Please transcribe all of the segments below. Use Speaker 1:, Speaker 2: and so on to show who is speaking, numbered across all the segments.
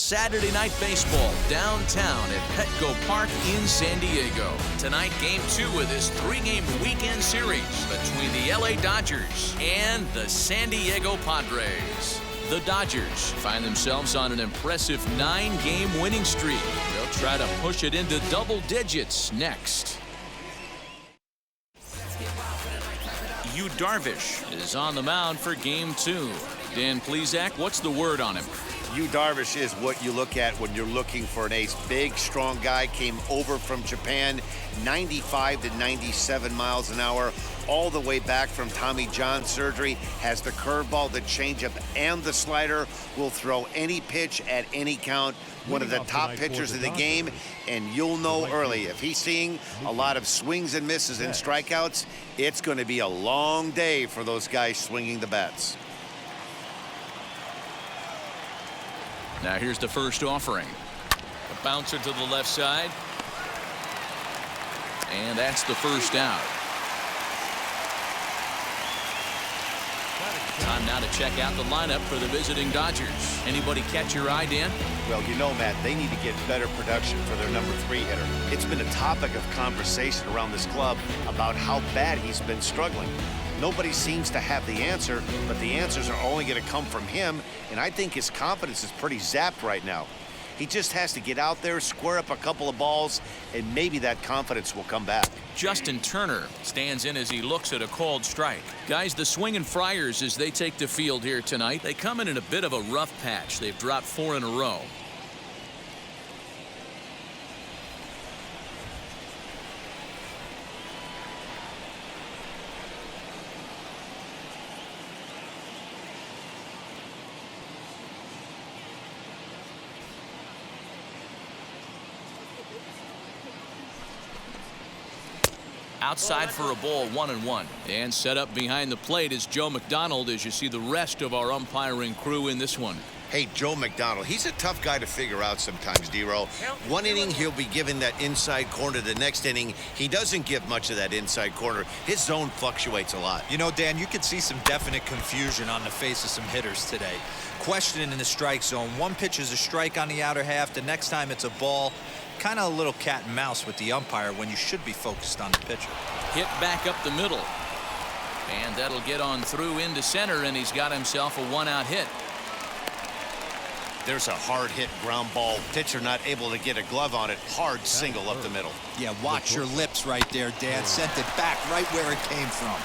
Speaker 1: Saturday Night Baseball downtown at Petco Park in San Diego. Tonight, Game 2 of this 3-game weekend series between the LA Dodgers and the San Diego Padres. The Dodgers find themselves on an impressive 9-game winning streak. They'll try to push it into double digits next. Yu Darvish is on the mound for Game 2. Dan Plesac, what's the word on him?
Speaker 2: Yu Darvish is what you look at when you're looking for an ace. Big, strong guy, came over from Japan, 95 to 97 miles an hour, all the way back from Tommy John surgery, has the curveball, the changeup, and the slider, will throw any pitch at any count. One of the top pitchers in the game, and you'll know early, if he's seeing a lot of swings and misses and strikeouts, it's going to be a long day for those guys swinging the bats.
Speaker 1: Now here's the first offering. A bouncer to the left side. And that's the first out. Time now to check out the lineup for the visiting Dodgers. Anybody catch your eye, Dan?
Speaker 2: Well, you know, Matt, they need to get better production for their number 3 hitter. It's been a topic of conversation around this club about how bad he's been struggling. Nobody seems to have the answer, but the answers are only going to come from him, and I think his confidence is pretty zapped right now. He just has to get out there, square up a couple of balls, and maybe that confidence will come back.
Speaker 1: Justin Turner stands in as he looks at a called strike. Guys, the swinging Friars as they take the field here tonight. They come in a bit of a rough patch. They've dropped 4 in a row. Outside for a ball, 1-1. And set up behind the plate is Joe McDonald as you see the rest of our umpiring crew in this one.
Speaker 2: Hey, Joe McDonald, he's a tough guy to figure out sometimes, D-Row. One inning, he'll be given that inside corner. The next inning, he doesn't give much of that inside corner. His zone fluctuates a lot.
Speaker 3: You know, Dan, you could see some definite confusion on the face of some hitters today. Questioning in the strike zone. One pitch is a strike on the outer half. The next time it's a ball. Kind of a little cat and mouse with the umpire when you should be focused on the pitcher.
Speaker 1: Hit back up the middle. And that'll get on through into center, and he's got himself a 1-out hit.
Speaker 2: There's a hard hit ground ball. Pitcher not able to get a glove on it. Hard single up the middle.
Speaker 3: Yeah, watch your lips right there, Dan. Sent it back right where it came from.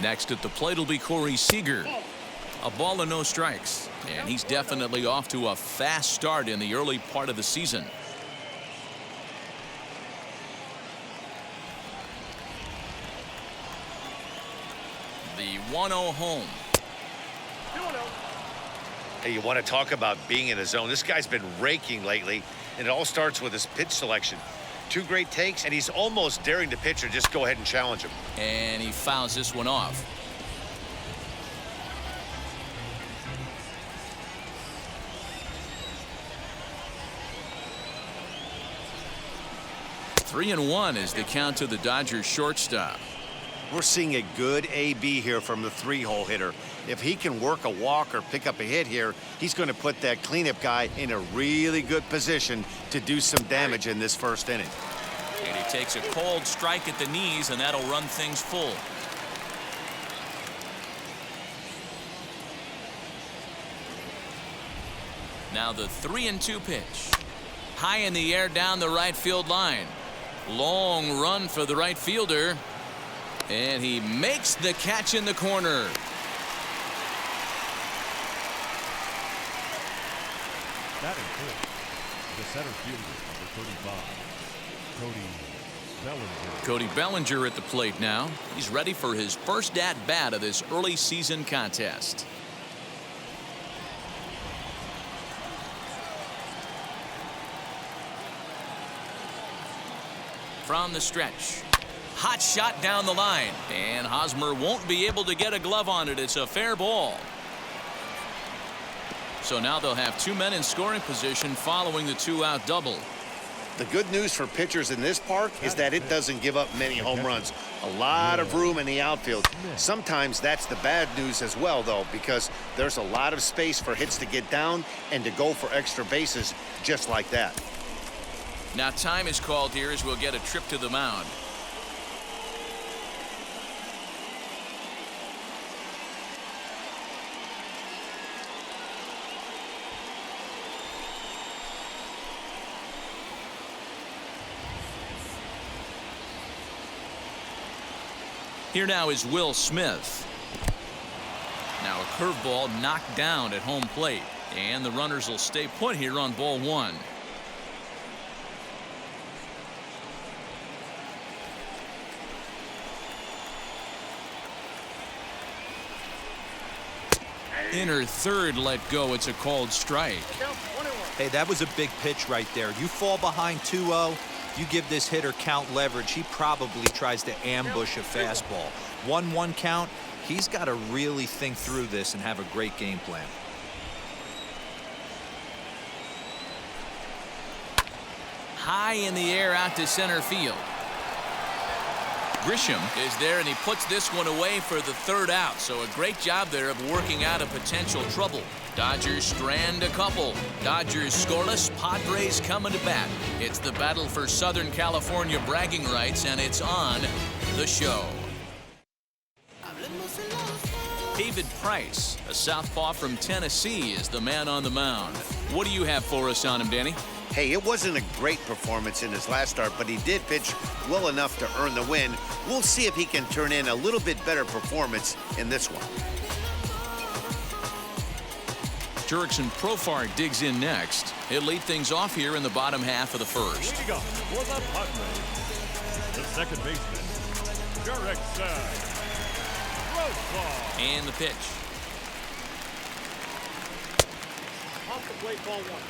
Speaker 1: Next at the plate will be Corey Seager. A ball and no strikes. And he's definitely off to a fast start in the early part of the season. The 1-0 home.
Speaker 2: Hey, you want to talk about being in the zone? This guy's been raking lately, and it all starts with his pitch selection. 2 great takes, and he's almost daring the pitcher just go ahead and challenge him.
Speaker 1: And he fouls this one off. Three and 1 is the count to the Dodgers shortstop.
Speaker 2: We're seeing a good AB here from the 3-hole hitter. If he can work a walk or pick up a hit here, he's going to put that cleanup guy in a really good position to do some damage in this first inning.
Speaker 1: And he takes a cold strike at the knees, and that'll run things full. Now the 3-2 pitch. High in the air down the right field line. Long run for the right fielder. And he makes the catch in the corner.
Speaker 4: Batting fifth, the center fielder, number 35,
Speaker 1: Cody Bellinger at the plate now. He's ready for his first at-bat of this early season contest. From the stretch. Hot shot down the line. And Hosmer won't be able to get a glove on it. It's a fair ball. So now they'll have 2 men in scoring position following the 2-out double.
Speaker 2: The good news for pitchers in this park is that it doesn't give up many home runs. A lot of room in the outfield. Sometimes that's the bad news as well, though, because there's a lot of space for hits to get down and to go for extra bases just like that.
Speaker 1: Now time is called here as we'll get a trip to the mound. Here now is Will Smith. Now a curveball knocked down at home plate, and the runners will stay put here on ball 1. Inner third let go. It's a called strike.
Speaker 3: Hey, that was a big pitch right there. You fall behind 2-0. You give this hitter count leverage, he probably tries to ambush a fastball. 1-1 count, he's got to really think through this and have a great game plan.
Speaker 1: High in the air out to center field. Grisham is there, and he puts this one away for the 3rd out. So a great job there of working out a potential trouble. Dodgers strand a couple. Dodgers scoreless. Padres coming to bat. It's the battle for Southern California bragging rights, and it's on the show. David Price, a southpaw from Tennessee, is the man on the mound. What do you have for us on him, Danny?
Speaker 2: Hey, it wasn't a great performance in his last start, but he did pitch well enough to earn the win. We'll see if he can turn in a little bit better performance in this one.
Speaker 1: Jurickson Profar digs in next. He'll lead things off here in the bottom half of the first.
Speaker 4: Leading off for the Padres, the second baseman, Jurickson Profar.
Speaker 1: And the pitch.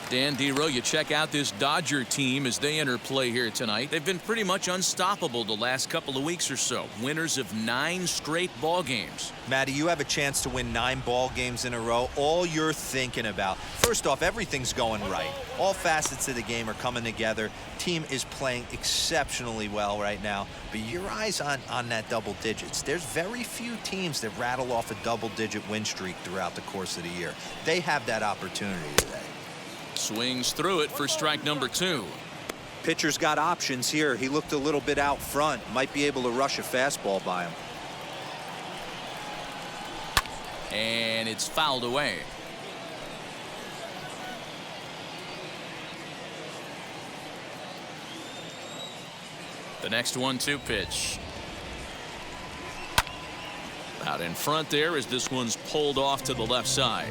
Speaker 1: Dan Dero, you check out this Dodger team as they enter play here tonight. They've been pretty much unstoppable the last couple of weeks or so. Winners of 9 straight ball games.
Speaker 3: Matty, you have a chance to win 9 ball games in a row. All you're thinking about, first off, everything's going right. All facets of the game are coming together. Team is playing exceptionally well right now. But your eyes on that double digits. There's very few teams that rattle off a double-digit win streak throughout the course of the year. They have that opportunity today.
Speaker 1: Swings through it for strike number 2.
Speaker 3: Pitcher's got options here. He looked a little bit out front. Might be able to rush a fastball by him.
Speaker 1: And it's fouled away. The next 1-2 pitch. Out in front there as this one's pulled off to the left side.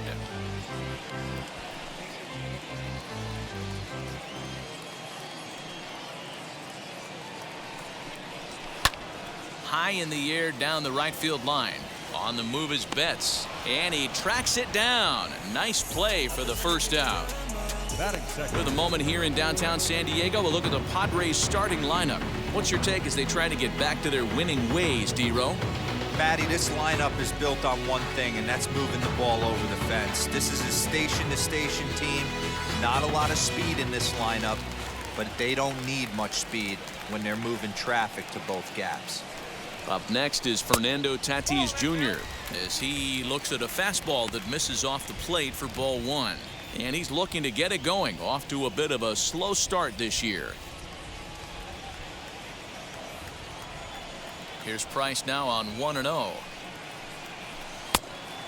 Speaker 1: High in the air down the right field line. On the move is Betts, and he tracks it down. Nice play for the first out. With a moment here in downtown San Diego, we'll look at the Padres starting lineup. What's your take as they try to get back to their winning ways, D-Row?
Speaker 3: Matty, this lineup is built on one thing, and that's moving the ball over the fence. This is a station-to-station team. Not a lot of speed in this lineup, but they don't need much speed when they're moving traffic to both gaps.
Speaker 1: Up next is Fernando Tatis Jr. as he looks at a fastball that misses off the plate for ball 1. And he's looking to get it going. Off to a bit of a slow start this year. Here's Price now on 1-0.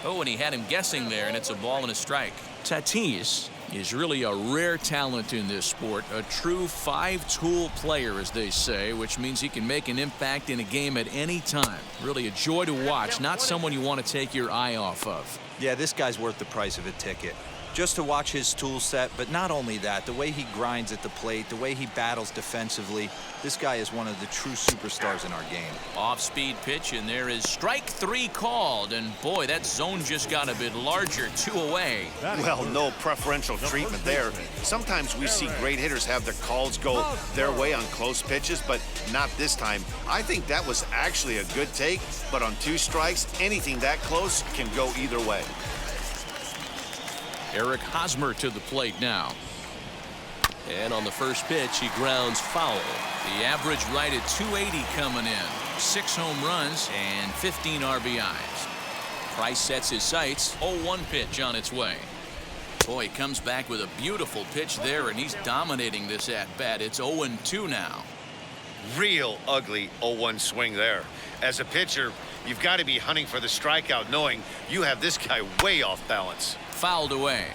Speaker 1: Oh, and he had him guessing there, and it's a ball and a strike. Tatis is really a rare talent in this sport. A true 5-tool player, as they say, which means he can make an impact in a game at any time. Really a joy to watch. Not someone you want to take your eye off of.
Speaker 3: Yeah, this guy's worth the price of a ticket. Just to watch his tool set, but not only that, the way he grinds at the plate, the way he battles defensively, this guy is one of the true superstars in our game.
Speaker 1: Off-speed pitch, and there is strike 3 called, and boy, that zone just got a bit larger. 2 away.
Speaker 2: Well, no preferential treatment there. Sometimes we see great hitters have their calls go their way on close pitches, but not this time. I think that was actually a good take, but on 2 strikes, anything that close can go either way.
Speaker 1: Eric Hosmer to the plate now.
Speaker 5: And on the first pitch, he grounds foul.
Speaker 1: The average right at 280 coming in. 6 home runs and 15 RBIs. Price sets his sights. 0-1 pitch on its way. Boy, he comes back with a beautiful pitch there, and he's dominating this at-bat. It's 0-2 now.
Speaker 2: Real ugly 0-1 swing there. As a pitcher, you've got to be hunting for the strikeout, knowing you have this guy way off balance.
Speaker 1: Fouled away.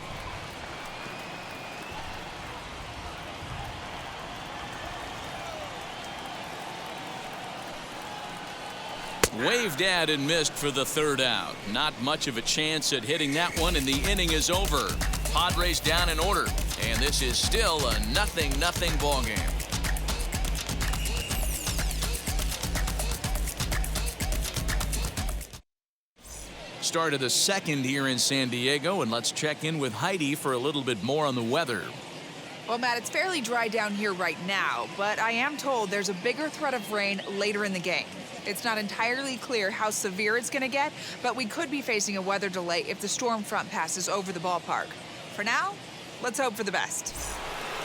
Speaker 1: Waved at and missed for the 3rd out. Not much of a chance at hitting that one, and the inning is over. Padres down in order, and this is still a 0-0 ball game. Start of the 2nd here in San Diego, and let's check in with Heidi for a little bit more on the weather.
Speaker 6: Well, Matt, it's fairly dry down here right now, but I am told there's a bigger threat of rain later in the game. It's not entirely clear how severe it's going to get, but we could be facing a weather delay if the storm front passes over the ballpark. For now, let's hope for the best.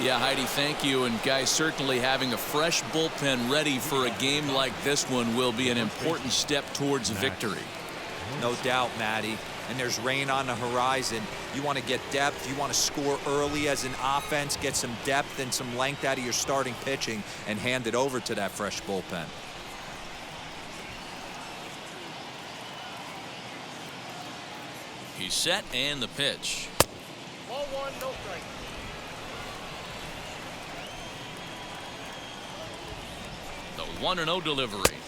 Speaker 1: Yeah, Heidi, thank you. And guys, certainly having a fresh bullpen ready for a game like this one will be an important step towards victory.
Speaker 3: No doubt, Matty. And there's rain on the horizon. You want to get depth. You want to score early as an offense, get some depth and some length out of your starting pitching, and hand it over to that fresh bullpen.
Speaker 1: He's set, and the pitch.
Speaker 4: Ball 1, no strike.
Speaker 1: The 1-0 delivery.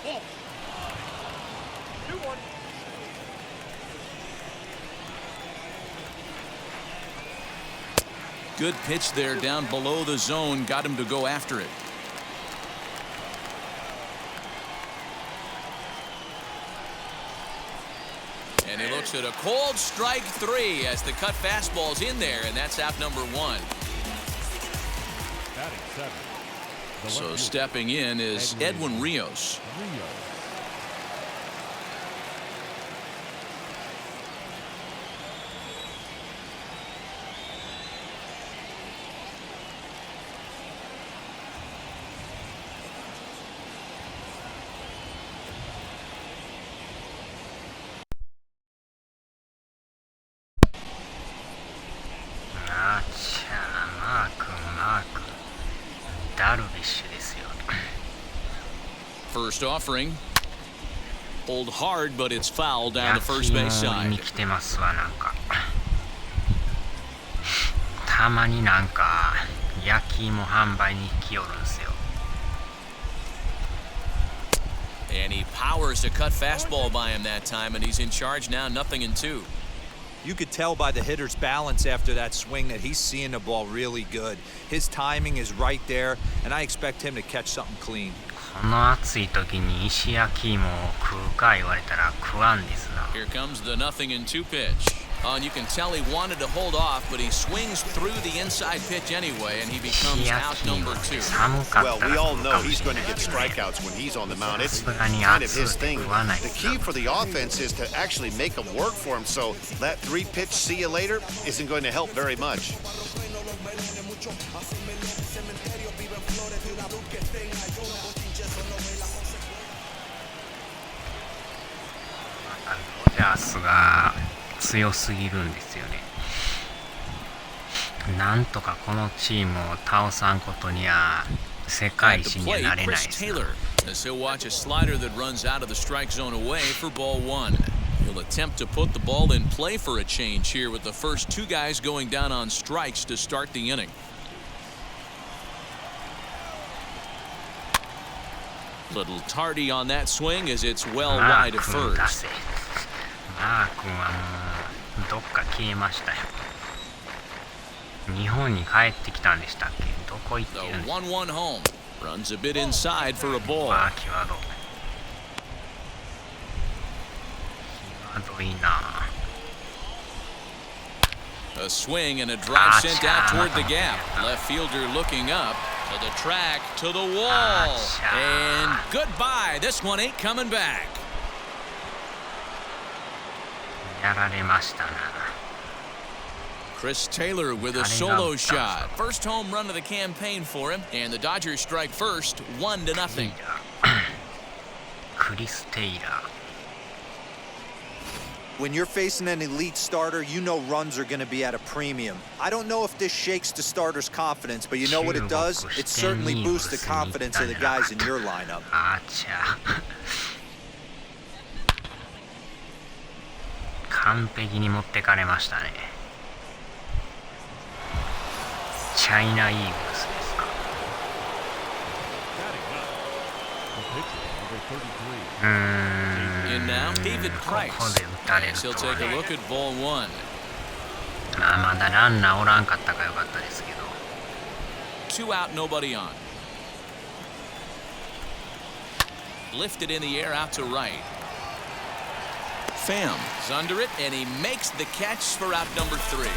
Speaker 4: Ball. 2-1.
Speaker 1: Good pitch there down below the zone. Got him to go after it. And he looks at a cold strike 3 as the cut fastball's in there, and that's out number 1.
Speaker 4: Batting 7. The
Speaker 1: So
Speaker 4: left
Speaker 1: stepping in is Edwin Rios.
Speaker 4: fielder, Rio.
Speaker 1: First offering. Pulled hard, but it's foul down the first base side.
Speaker 7: たまになんか焼き芋販売に来よるんですよ。
Speaker 1: And he powers a cut fastball by him that time, and he's in charge now, 0-2.
Speaker 3: You could tell by the hitter's balance after that swing that he's seeing the ball really good. His timing is right there, and I expect him to catch something clean.
Speaker 7: この暑い時に石焼き芋を食うか言われたら食わんですな。
Speaker 1: Here comes the 0-2 pitch. And you can tell he wanted to hold off, but he swings through the inside pitch anyway, and he becomes out number 2.
Speaker 2: Well, we all know he's going to get strikeouts when he's on the mound. It's kind of his thing. The key for the offense is to actually make them work for him, so that 3-pitch see you later isn't going to help very much.
Speaker 7: The ドジャースが強すぎるんですよね。なんとかこのチームを倒さんことには世界一にはなれないです。
Speaker 1: As he'll watch a slider that runs out of the strike zone away for ball 1. He'll attempt to put the ball in play for a change here with the first 2 guys going down on strikes to start the inning. Little tardy on that swing as it's well wide of first.
Speaker 7: マー君はもうどっか消えましたよ。日本に帰ってきたんでしたっけ？どこ行ってるん
Speaker 1: The
Speaker 7: ですか？
Speaker 1: 1-1 home. Runs a bit inside for a ball.
Speaker 7: 際どいな。
Speaker 1: A swing and a drive sent out toward the gap. Left fielder looking up. To the track, to the wall. And goodbye. This one ain't coming back.
Speaker 7: やられましたな。
Speaker 1: Chris Taylor with a solo shot. First home run of the campaign for him. And the Dodgers strike first, 1-0.
Speaker 7: クリス・テイラー。
Speaker 3: When you're facing an elite starter, you know runs are going to be at a premium. I don't know if this shakes the starter's confidence, but you know what it does? It certainly boosts the confidence of the guys in your lineup.
Speaker 7: あちゃ。完璧に持ってかれましたね。チャイナイーグルスですか。
Speaker 1: And now David Price.
Speaker 7: ここで打たれる
Speaker 1: He'll
Speaker 7: とは
Speaker 1: take a
Speaker 7: ね。
Speaker 1: look at ball one.
Speaker 7: まあまだランナーおらんかったからよかったですけど。
Speaker 1: 2 out, nobody on. Lifted in the air out to right. Pham is under it, and he makes the catch for out number 3.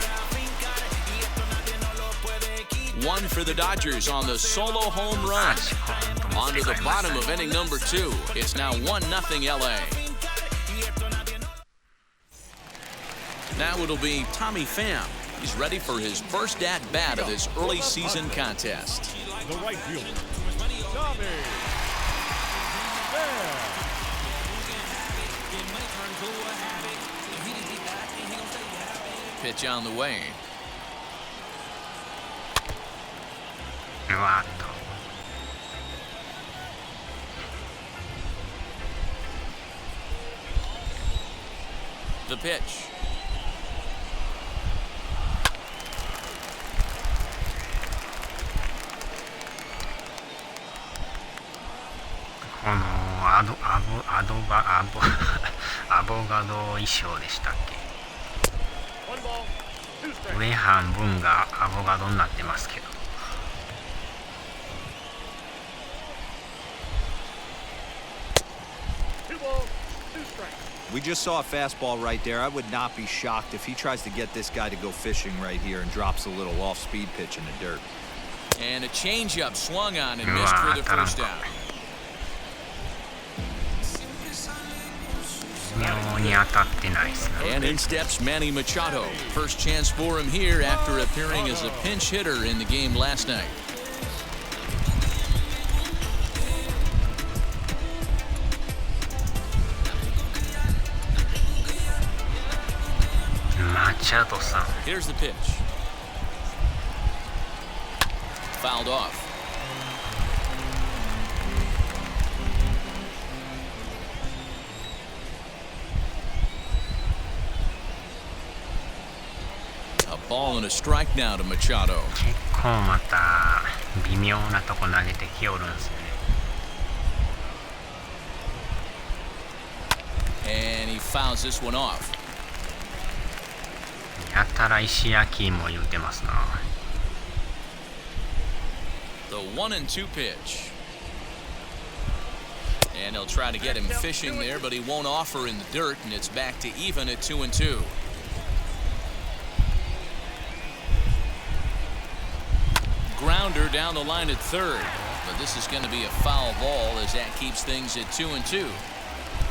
Speaker 1: 1 for the Dodgers on the solo home run. On to the bottom of inning number 2. It's now 1-0 LA. Now it'll be Tommy Pham. He's ready for his first at-bat of this early season contest.
Speaker 4: The right fielder, Tommy Pham.
Speaker 1: Pitch on the way.
Speaker 7: うわっと。
Speaker 1: The pitch.
Speaker 7: このアボガド衣装でしたっけ。上半分がアボガドになってますけど。
Speaker 3: We just saw a fastball right there. I would not be shocked if he tries to get this guy to go fishing right here and drops a little off-speed pitch in the dirt.
Speaker 1: And a changeup swung on and missed for the first out.
Speaker 7: 妙に当たってないですね。
Speaker 1: And in steps Manny Machado. First chance for him here after appearing as a pinch hitter in the game last night.
Speaker 7: Machado さん。
Speaker 1: Here's the pitch. Fouled off. A ball and a strike now to Machado.
Speaker 7: 結構また微妙なとこ投げてきおるんですね。
Speaker 1: And he fouls this one off.
Speaker 7: やたら石焼きも言うてますな。
Speaker 1: The 1-2 pitch. And he'll try to get him fishing there, but he won't offer in the dirt, and it's back to even at 2-2. Grounder down the line at third, but this is going to be a foul ball as that keeps things at 2-2.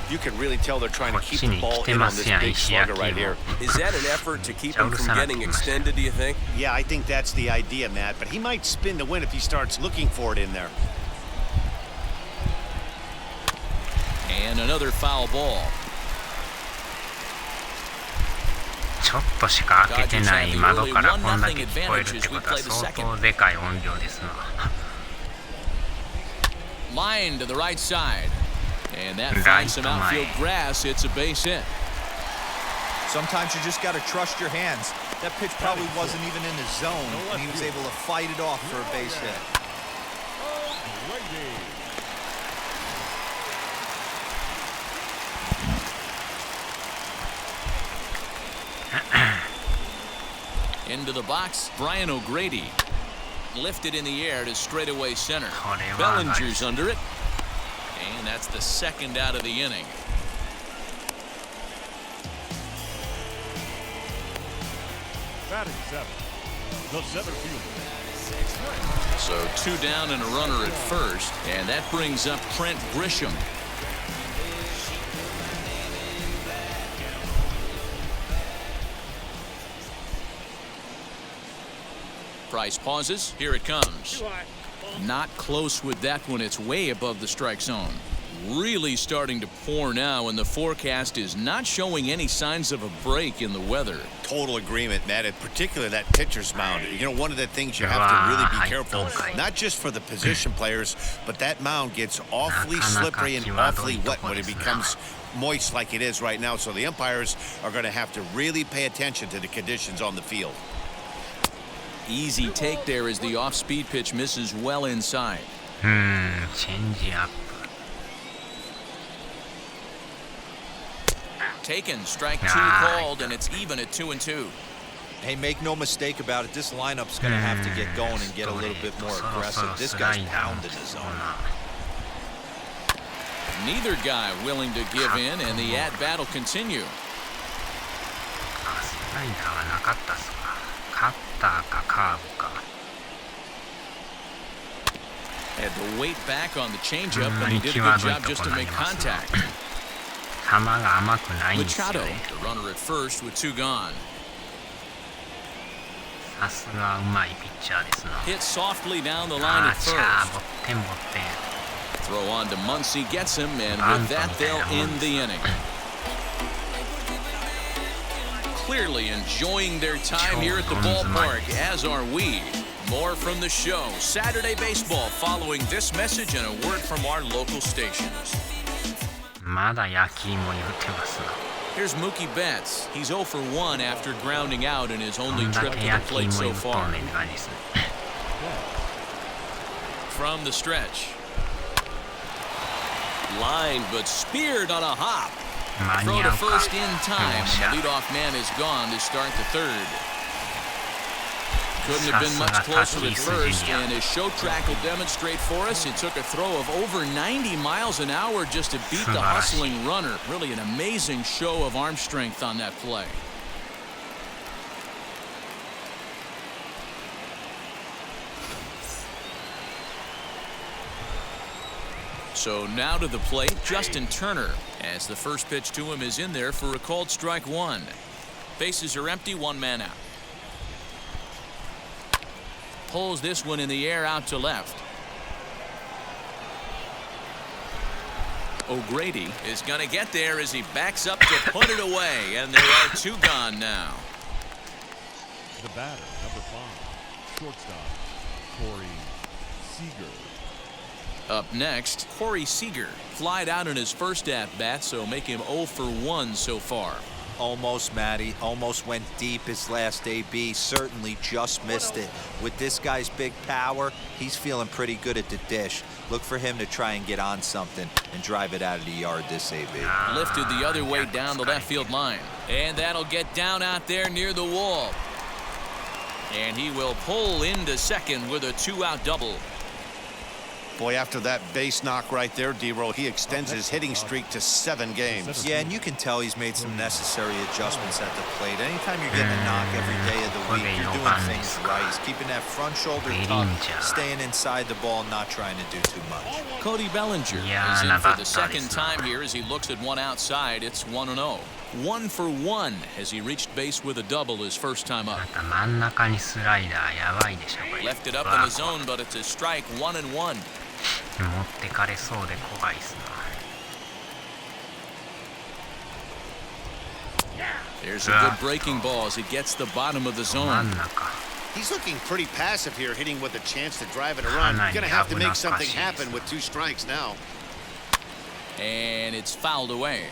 Speaker 2: You can really tell they're trying to keep the ball in on this big slugger right here.
Speaker 5: Is that an effort to keep him from getting extended, do you think?
Speaker 2: Yeah, I think that's the idea, Matt, but he might spin to win if he starts looking for it in there.
Speaker 1: And another foul ball.
Speaker 7: ちょっとしか開けてない窓からこんだけ聞こえるってことは相当でかい音量ですな。
Speaker 1: Line to the right side. And that finds some outfield grass. It's a base hit.
Speaker 3: Sometimes you just got to trust your hands. That pitch probably wasn't even in the zone, and he was able to fight it off for a base hit.
Speaker 1: Into the box, Brian O'Grady. Lifted in the air to straightaway center. Bellinger's under it. And that's the second out of the inning.
Speaker 4: Batting seventh, the center fielder,
Speaker 1: So 2 down and a runner at first, and that brings up Trent Grisham. Price pauses. Here it comes. Not close with that one. It's way above the strike zone. Really starting to pour now, and the forecast is not showing any signs of a break in the weather.
Speaker 2: Total agreement, Matt, and particularly that pitcher's mound. You know, one of the things you have to really be careful, not just for the position players, but that mound gets awfully slippery and awfully wet when it becomes moist like it is right now. So the umpires are going to have to really pay attention to the conditions on the field.
Speaker 1: Easy take there as the off-speed pitch misses well inside.
Speaker 7: Change up.
Speaker 1: Taken, strike 2 called, and it's even at 2-2.
Speaker 3: Hey, make no mistake about it. This lineup's going to have to get going and get a little bit more aggressive. This guy's pounding his zone.
Speaker 1: Neither guy willing to give in, and the at-bat will continue. Had to wait back on the changeup, but he did a good job just to make contact. Machado, the runner at first with 2 gone. Hit softly down the line at first. Throw on to Muncy, gets him, and with that, they'll end the inning. Clearly enjoying their time here at the ballpark, as are we. More from the show, Saturday Baseball, following this message and a word from our local stations. Here's Mookie Betts. He's 0 for 1 after grounding out in his only trip to the plate so far. From the stretch. Lined but speared on a hop. Throw to first in time. The leadoff man is gone to start the third. Couldn't have been much closer at first, and as show track will demonstrate for us, it took a throw of over 90 miles an hour just to beat the hustling runner. Really an amazing show of arm strength on that play. So now to the plate, Justin Turner, as the first pitch to him is in there for a called strike 1. Bases are empty, 1 man out. Pulls this one in the air out to left. O'Grady is going to get there as he backs up to put it away, and there are 2 gone now.
Speaker 4: The batter, number 5, shortstop, Corey Seager.
Speaker 1: Up next, Corey Seager. Flied out in his first at-bat, so make him 0 for 1 so far.
Speaker 3: Almost, Matty. Almost went deep his last AB. Certainly just missed it. With this guy's big power, he's feeling pretty good at the dish. Look for him to try and get on something and drive it out of the yard this AB.
Speaker 1: Lifted the other way down the left field line. And that'll get down out there near the wall. And he will pull into second with a 2-out double.
Speaker 2: Boy, after that base knock right there, D-Roll, he extends his hitting streak to 7 games.
Speaker 3: Yeah, and you can tell he's made some necessary adjustments at the plate. Anytime you're getting a knock every day of the week, you're doing things right. He's keeping that front shoulder tucked, staying inside the ball, not trying to do too much.
Speaker 1: Cody Bellinger is in for the second time here as he looks at one outside. It's 1-0. 1 for 1 as he reached base with a double his first time up. Left it up in the zone, but it's a strike, 1-1. There's a good breaking ball as it gets the bottom of the zone.
Speaker 2: He's looking pretty passive here, hitting with a chance to drive it around. Gonna have to make something happen with 2 strikes now.
Speaker 1: And it's fouled away.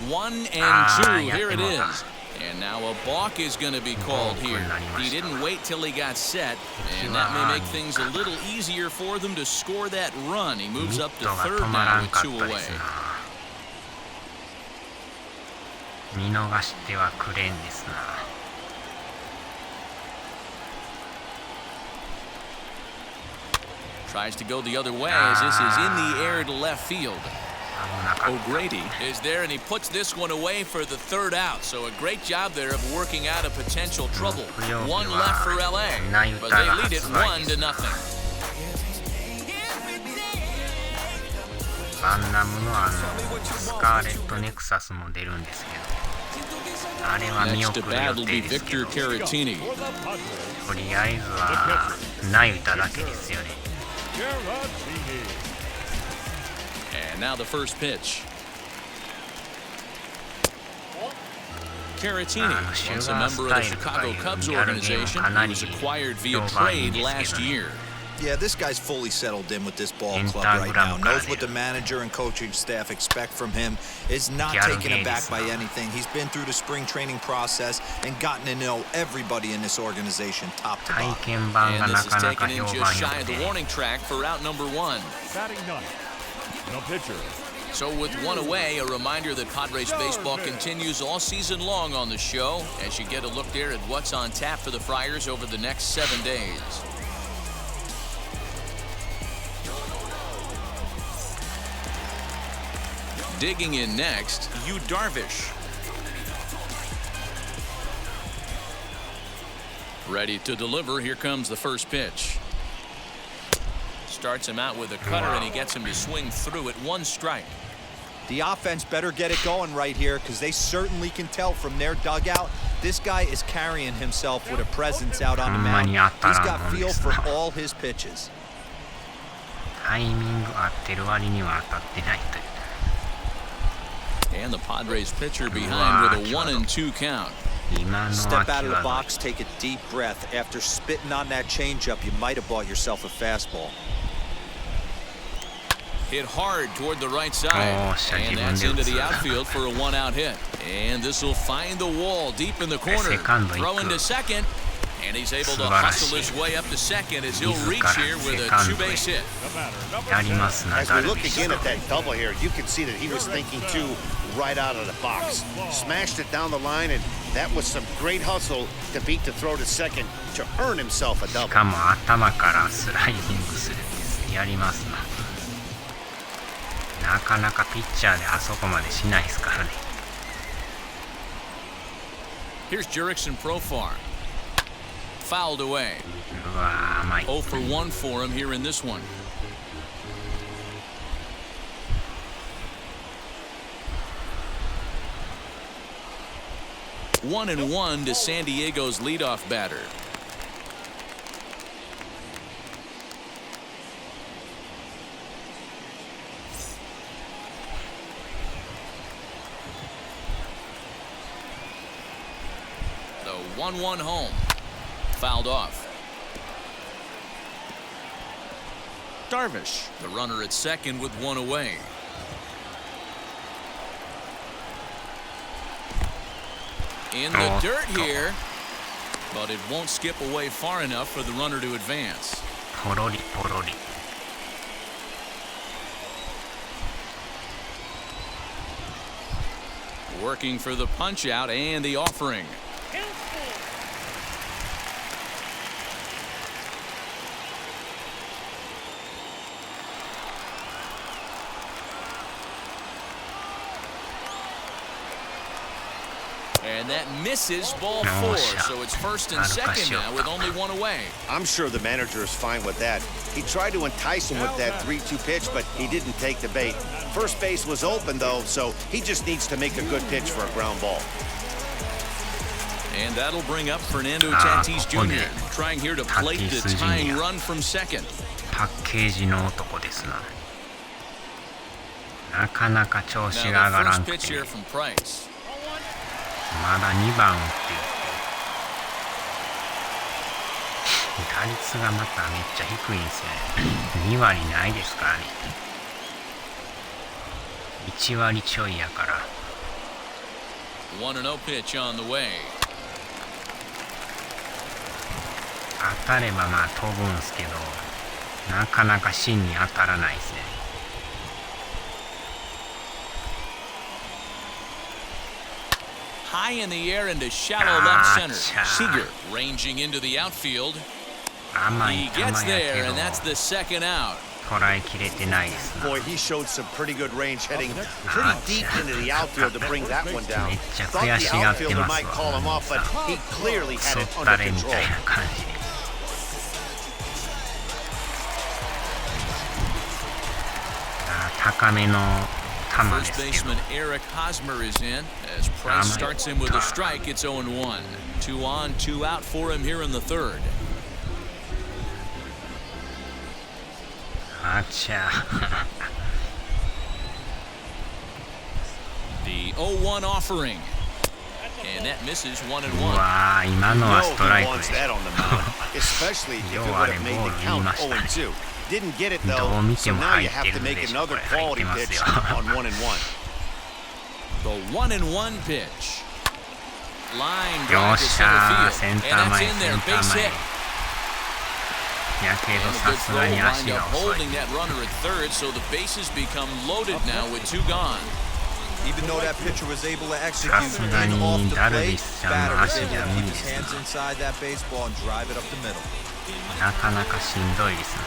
Speaker 1: 1 and 2. Here it is. And now a balk is going to be called here. He didn't wait till he got set, and that may make things a little easier for them to score that run. He moves up to third now with 2 away. Tries to go the other way as this is in the air to left field.
Speaker 5: O'Grady
Speaker 1: is there, and he puts this one away for the third out. So a great job there of working out a potential trouble. One left for LA, but they lead it 1-0.
Speaker 7: バンナムのスカーレットネクサスも出るんですけど、あれは見
Speaker 5: Next
Speaker 7: 送
Speaker 5: to
Speaker 7: る
Speaker 5: bat
Speaker 7: 予
Speaker 5: will
Speaker 7: 定
Speaker 5: be
Speaker 7: ですけど、
Speaker 5: Victor Caratini.
Speaker 7: とりあえずはナユタだけですよね。
Speaker 5: And now the first pitch. Caratini, once a member of the Chicago Cubs organization, who was acquired via trade last year.
Speaker 3: Yeah, this guy's fully settled in with this ball club right now. Knows what the manager and coaching staff expect from him. Is not taken aback by anything. He's been through the spring training process and gotten to know everybody in this organization top to bottom.
Speaker 7: 体験版が
Speaker 1: And
Speaker 7: な
Speaker 1: this is
Speaker 7: かな
Speaker 1: taken
Speaker 7: か
Speaker 1: in
Speaker 7: 評
Speaker 1: just
Speaker 7: 判
Speaker 1: shy
Speaker 7: 良
Speaker 1: of
Speaker 7: く
Speaker 1: the
Speaker 7: て、
Speaker 1: warning track for out number 1.
Speaker 4: Batting ninth, the pitcher.
Speaker 1: So with one away, a reminder that Padres baseball continues all season long on the show as you get a look there at what's on tap for the Friars over the next 7 days. Digging in next, Yu Darvish. Ready to deliver. Here comes the first pitch. Starts him out with a cutter, and he gets him to swing through it. 1 strike.
Speaker 3: The offense better get it going right here because they certainly can tell from their dugout this guy is carrying himself with a presence out on the mound. He's got feel for all his pitches.
Speaker 7: タイミング合ってる割には当たってないという。
Speaker 1: And the Padres pitcher behind with a 1-2 count.
Speaker 3: Step out of the box, take a deep breath. After spitting on that changeup, you might have bought yourself a fastball.
Speaker 1: Hit hard toward the right side. And that's into the outfield for a 1-out hit. And this will find the wall deep in the corner. Throw into second. And he's able to hustle his way up to second as he'll reach here with a 2-base hit.
Speaker 2: As we look again at that double here, you can see that he was thinking too right out of the box. Smashed it down the line, and that was some great hustle to beat the throw to second to earn himself a double.
Speaker 7: しかも頭からスライディングするんです。やりますな。なかなかピッチャーであそこまでしないですからね。
Speaker 1: Here's Jurickson Profar. Fouled away.
Speaker 7: うわー、甘い。
Speaker 1: 0 for 1 for him here in this one. One and one to San Diego's leadoff batter. The 1-1 home. Fouled off. Darvish, the runner at second with 1 away. In the dirt here, but it won't skip away far enough for the runner to advance.
Speaker 7: ポロリポロリ。
Speaker 1: Working for the punch out and the offering. And that misses ball 4, so it's first and second now with only 1 away.
Speaker 2: I'm sure the manager is fine with that. He tried to entice him with that 3-2 pitch, but he didn't take the bait. First base was open, though, so he just needs to make a good pitch for a ground ball.
Speaker 1: And that'll bring up Fernando Tatis Jr. trying here to plate the tying run from second.
Speaker 7: パッケージの男ですな。なかなか調子が上がらんくて、ね。まだ2番打って打率がまためっちゃ低いんですね。2割ないですからね。1割ちょいやから。
Speaker 1: 1-0 pitch on the way.
Speaker 7: 当たればまあ飛ぶんすけど、なかなか芯に当たらないですね。
Speaker 1: High in the air into shallow left center. Seager ranging into the outfield. He gets there, and that's the second out.
Speaker 7: 捉えきれてないですな。
Speaker 2: Boy, he showed some pretty good range, heading pretty deep into the outfield to bring that one down.
Speaker 7: めっちゃ
Speaker 2: Thought
Speaker 7: 悔
Speaker 2: the
Speaker 7: しがって
Speaker 2: outfielder
Speaker 7: ます
Speaker 2: might
Speaker 7: わ。
Speaker 2: call him off, but he clearly
Speaker 7: そ
Speaker 2: had
Speaker 7: っ
Speaker 2: it
Speaker 7: た
Speaker 2: under
Speaker 7: れみ
Speaker 2: control.
Speaker 7: たいな感じで。高めの球で
Speaker 1: First
Speaker 7: すけど。
Speaker 1: baseman Eric Hosmer is in. As Price starts him with a strike, it's 0-1. 2 on, 2 out for him here in the third.
Speaker 7: あちゃ。
Speaker 1: The 0-1 offering. And that misses 1-1.
Speaker 7: うわー、今のは
Speaker 2: No,
Speaker 7: スト
Speaker 2: he
Speaker 7: ライク
Speaker 2: wants
Speaker 7: でし
Speaker 2: that on the mound, especially if it would have made the count 0-2. Didn't get it
Speaker 7: ど
Speaker 2: though,
Speaker 7: う見
Speaker 2: so
Speaker 7: ても
Speaker 2: now
Speaker 7: 入
Speaker 2: you
Speaker 7: って
Speaker 2: have
Speaker 7: る
Speaker 2: to
Speaker 7: ん
Speaker 2: make
Speaker 7: でしょ。こ
Speaker 2: another
Speaker 7: れ入って
Speaker 2: quality
Speaker 7: ます
Speaker 2: pitch
Speaker 7: よ。
Speaker 2: on 1-1.
Speaker 1: The 1-1 pitch. Line
Speaker 7: よ
Speaker 1: drive
Speaker 7: っ
Speaker 1: to
Speaker 7: しゃー、
Speaker 1: center
Speaker 7: セ
Speaker 1: field.
Speaker 7: ンタ
Speaker 1: And
Speaker 7: ー
Speaker 1: that's
Speaker 7: 前、
Speaker 1: in
Speaker 7: セ
Speaker 1: there.
Speaker 7: ンター
Speaker 1: Base
Speaker 7: 前。
Speaker 1: hit.
Speaker 7: やけ
Speaker 1: And
Speaker 7: ど
Speaker 1: a
Speaker 7: さ
Speaker 1: good
Speaker 7: す
Speaker 1: throw
Speaker 7: がに
Speaker 1: lined
Speaker 7: 足
Speaker 1: up
Speaker 7: が遅い。
Speaker 1: holding that runner at third, so the bases become loaded now with 2 gone.
Speaker 3: Even though that pitcher was able to execute
Speaker 7: さすが
Speaker 3: in
Speaker 7: に
Speaker 3: off the
Speaker 7: ダルビ
Speaker 3: plate,
Speaker 7: ッシュさん
Speaker 3: batter
Speaker 7: の
Speaker 3: was
Speaker 7: 足
Speaker 3: able
Speaker 7: じゃ
Speaker 3: to
Speaker 7: 無
Speaker 3: keep
Speaker 7: 理
Speaker 3: his
Speaker 7: です
Speaker 3: hands inside that baseball and drive it up the middle.
Speaker 7: な。なかなかしんどいですね。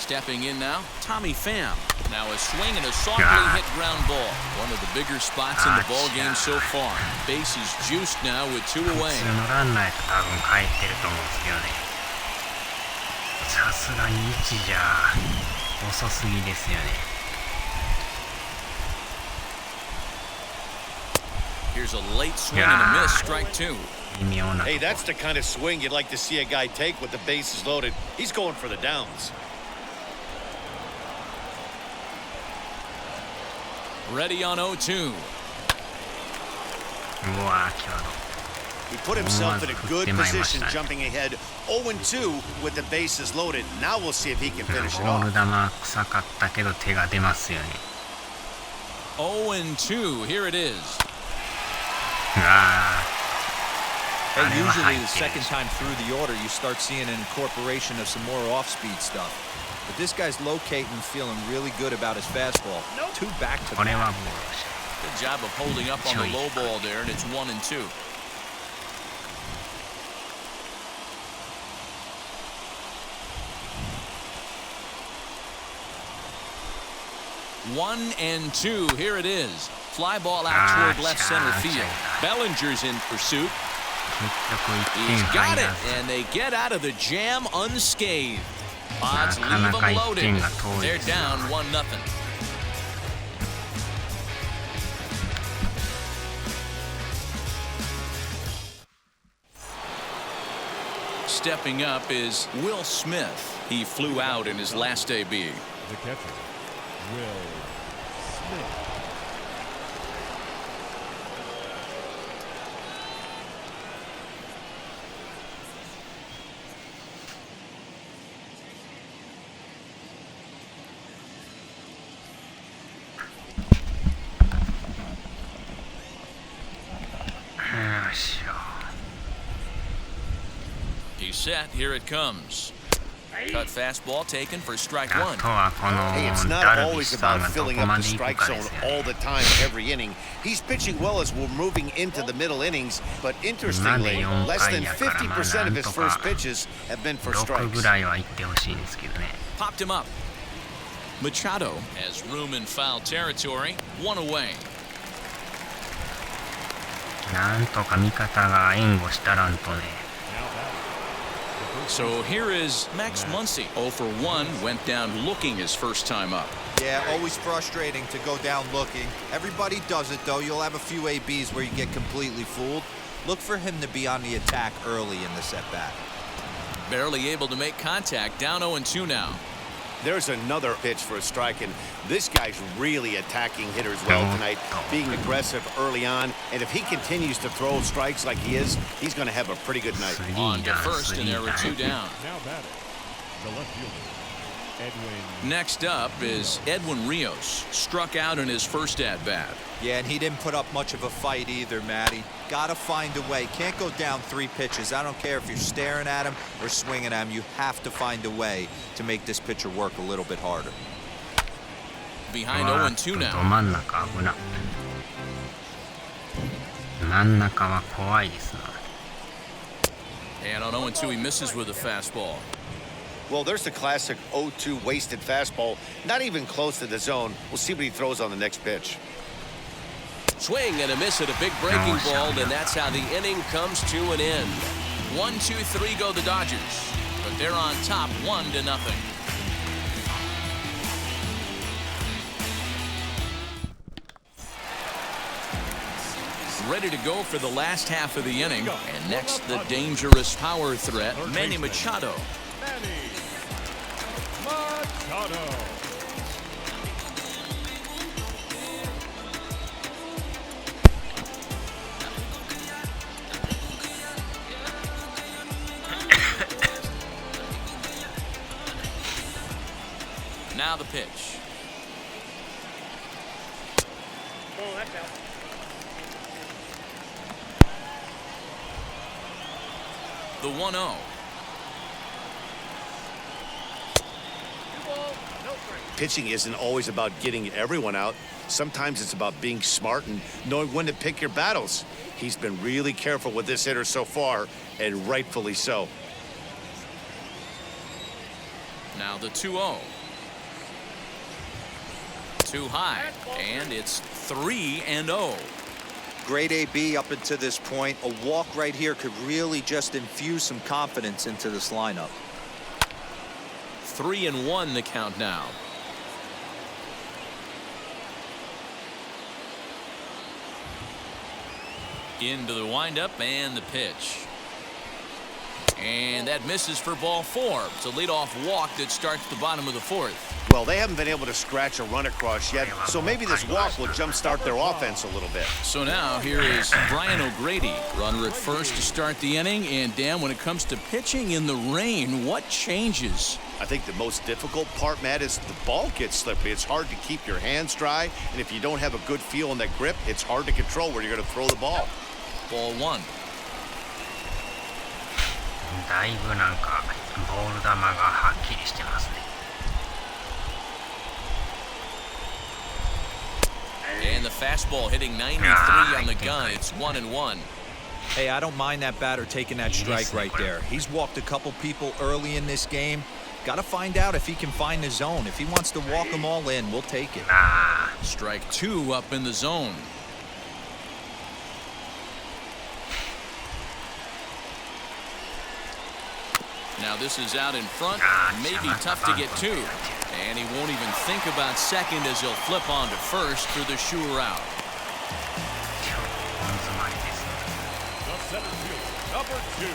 Speaker 1: Stepping in now, Tommy Pham. Now a swing and a softly hit ground ball. One of the bigger spots in the ball game so far. Bases juiced now with 2 away.
Speaker 7: 普通のランナーやと多分帰ってると思うんですけどね。さすがに1じゃ遅すぎですよね。
Speaker 1: Here's a late swing and a miss, strike 2.
Speaker 7: 微妙なとこ。
Speaker 2: Hey, that's the kind of swing you'd like to see a guy take with the bases loaded. He's going for the downs.
Speaker 1: Ready on 0-2.
Speaker 7: うわー、際ど。
Speaker 2: He put himself in a good position,
Speaker 7: 振ってまいりましたね。
Speaker 2: jumping ahead 0-2 with the bases loaded. Now we'll see if he can finish it
Speaker 7: ボール
Speaker 2: off.
Speaker 7: 球臭かったけど手が出ますよね。
Speaker 1: 0-2. Here it is.
Speaker 7: あ
Speaker 3: Hey,
Speaker 7: あれは
Speaker 3: usually
Speaker 7: 入っ
Speaker 3: the
Speaker 7: てる。
Speaker 3: second time through the order, you start seeing an incorporation of some more off-speed stuff. But this guy's locating and feeling really good about his fastball. 2 back to
Speaker 7: これ
Speaker 3: back.
Speaker 7: はボールでした。
Speaker 1: Good job of holding up on the low ball there, and it's 1-2. One and 2. Here it is. Fly ball out toward left center field. Bellinger's in pursuit.
Speaker 7: 結局1
Speaker 1: He's
Speaker 7: 点
Speaker 1: got
Speaker 7: 入
Speaker 1: it,
Speaker 7: らず。
Speaker 1: and they get out of the jam unscathed. Odds leave
Speaker 7: なかなか
Speaker 1: them
Speaker 7: 1
Speaker 1: loaded.
Speaker 7: 点が遠い
Speaker 1: They're
Speaker 7: ですよ。
Speaker 1: down 1-0. Stepping up is Will Smith. He flew out in his last AB.
Speaker 4: The catcher, Will Smith.
Speaker 1: He's set. Here it comes. Cut fastball taken for strike
Speaker 7: あ
Speaker 1: one.
Speaker 7: とはこの
Speaker 2: Hey, it's
Speaker 7: ダ
Speaker 2: not
Speaker 7: ルビッシ
Speaker 2: always
Speaker 7: ュさん
Speaker 2: about
Speaker 7: がど
Speaker 2: filling
Speaker 7: こ
Speaker 2: up
Speaker 7: ま
Speaker 2: the
Speaker 7: で行
Speaker 2: strike
Speaker 7: くか
Speaker 2: zone
Speaker 7: ですよ
Speaker 2: all
Speaker 7: ね。
Speaker 2: the time, every inning. He's pitching well as we're moving into the middle innings, but interestingly, less than 50% of his first pitches have been for
Speaker 7: 6
Speaker 2: strikes.
Speaker 7: ぐらいは行ってほしいんですけどね。
Speaker 1: Popped him up. Machado has room in foul territory. 1 away.
Speaker 7: なんとか味方が援護したらんとね。
Speaker 1: So here is Max Muncy. 0 for 1, went down looking his first time up.
Speaker 3: Yeah, always frustrating to go down looking. Everybody does it, though. You'll have a few ABs where you get completely fooled. Look for him to be on the attack early in the set-back.
Speaker 1: Barely able to make contact. Down 0-2 now.
Speaker 2: There's another pitch for a strike, and this guy's really attacking hitters well tonight, being aggressive early on. And if he continues to throw strikes like he is, he's going to have a pretty good night.
Speaker 7: スリ
Speaker 1: On
Speaker 7: ー
Speaker 1: to
Speaker 7: ダン
Speaker 1: first,
Speaker 7: ス
Speaker 1: and
Speaker 7: リ
Speaker 1: there
Speaker 7: ー
Speaker 1: were
Speaker 7: ダ
Speaker 1: 2
Speaker 7: ン
Speaker 1: down.
Speaker 4: Now batting, the left fielder, Edwin.
Speaker 1: Next up is Edwin Rios. Struck out in his first at-bat.
Speaker 3: Yeah, and he didn't put up much of a fight either, Matty. Gotta find a way. Can't go down 3 pitches. I don't care if you're staring at him or swinging at him. You have to find a way to make this pitcher work a little bit harder.
Speaker 1: Behind 0-2
Speaker 7: ど
Speaker 1: now.
Speaker 7: 真ん中危な。真ん中は怖いですな。
Speaker 1: And on 0-2, he misses with a fastball.
Speaker 2: Well, there's the classic 0-2 wasted fastball. Not even close to the zone. We'll see what he throws on the next pitch.
Speaker 1: Swing and a miss at a big breaking ball, and that's how the inning comes to an end. 1-2-3 go the Dodgers, but they're on top 1-0. Ready to go for the last half of the inning, and next the dangerous power threat, Manny Machado.
Speaker 4: Manny Machado.
Speaker 1: Now the pitch.
Speaker 8: Oh, that's out.
Speaker 1: The 1-0.
Speaker 2: Pitching isn't always about getting everyone out. Sometimes it's about being smart and knowing when to pick your battles. He's been really careful with this hitter so far, and rightfully so.
Speaker 1: Now the 2-0. Too high, and it's 3-0.
Speaker 3: Great AB up until this point. A walk right here could really just infuse some confidence into this lineup.
Speaker 1: 3-1 the count now. Into the windup and the pitch. And that misses for ball 4. It's a leadoff walk that starts the bottom of the 4th.
Speaker 2: Well, they haven't been able to scratch a run across yet, so maybe this walk will jumpstart their offense a little bit.
Speaker 1: So now here is Brian O'Grady, runner at first to start the inning. And Dan, when it comes to pitching in the rain, what changes?
Speaker 2: I think the most difficult part, Matt, is the ball gets slippery. It's hard to keep your hands dry, and if you don't have a good feel in that grip, it's hard to control where you're going to throw the ball.
Speaker 1: Ball 1.
Speaker 7: だいぶなんかボール球がはっきりしてますね。
Speaker 1: And the fastball hitting 93 on the gun. It's 1-1.
Speaker 3: Hey, I don't mind that batter taking that strike right there. He's walked a couple people early in this game. Got to find out if he can find the zone. If he wants to walk them all in, we'll take it.
Speaker 1: Strike 2 up in the zone. Now this is out in front. Maybe tough to get to. And he won't even think about second as he'll flip on to first for the sure out.
Speaker 4: The center fielder, number 2.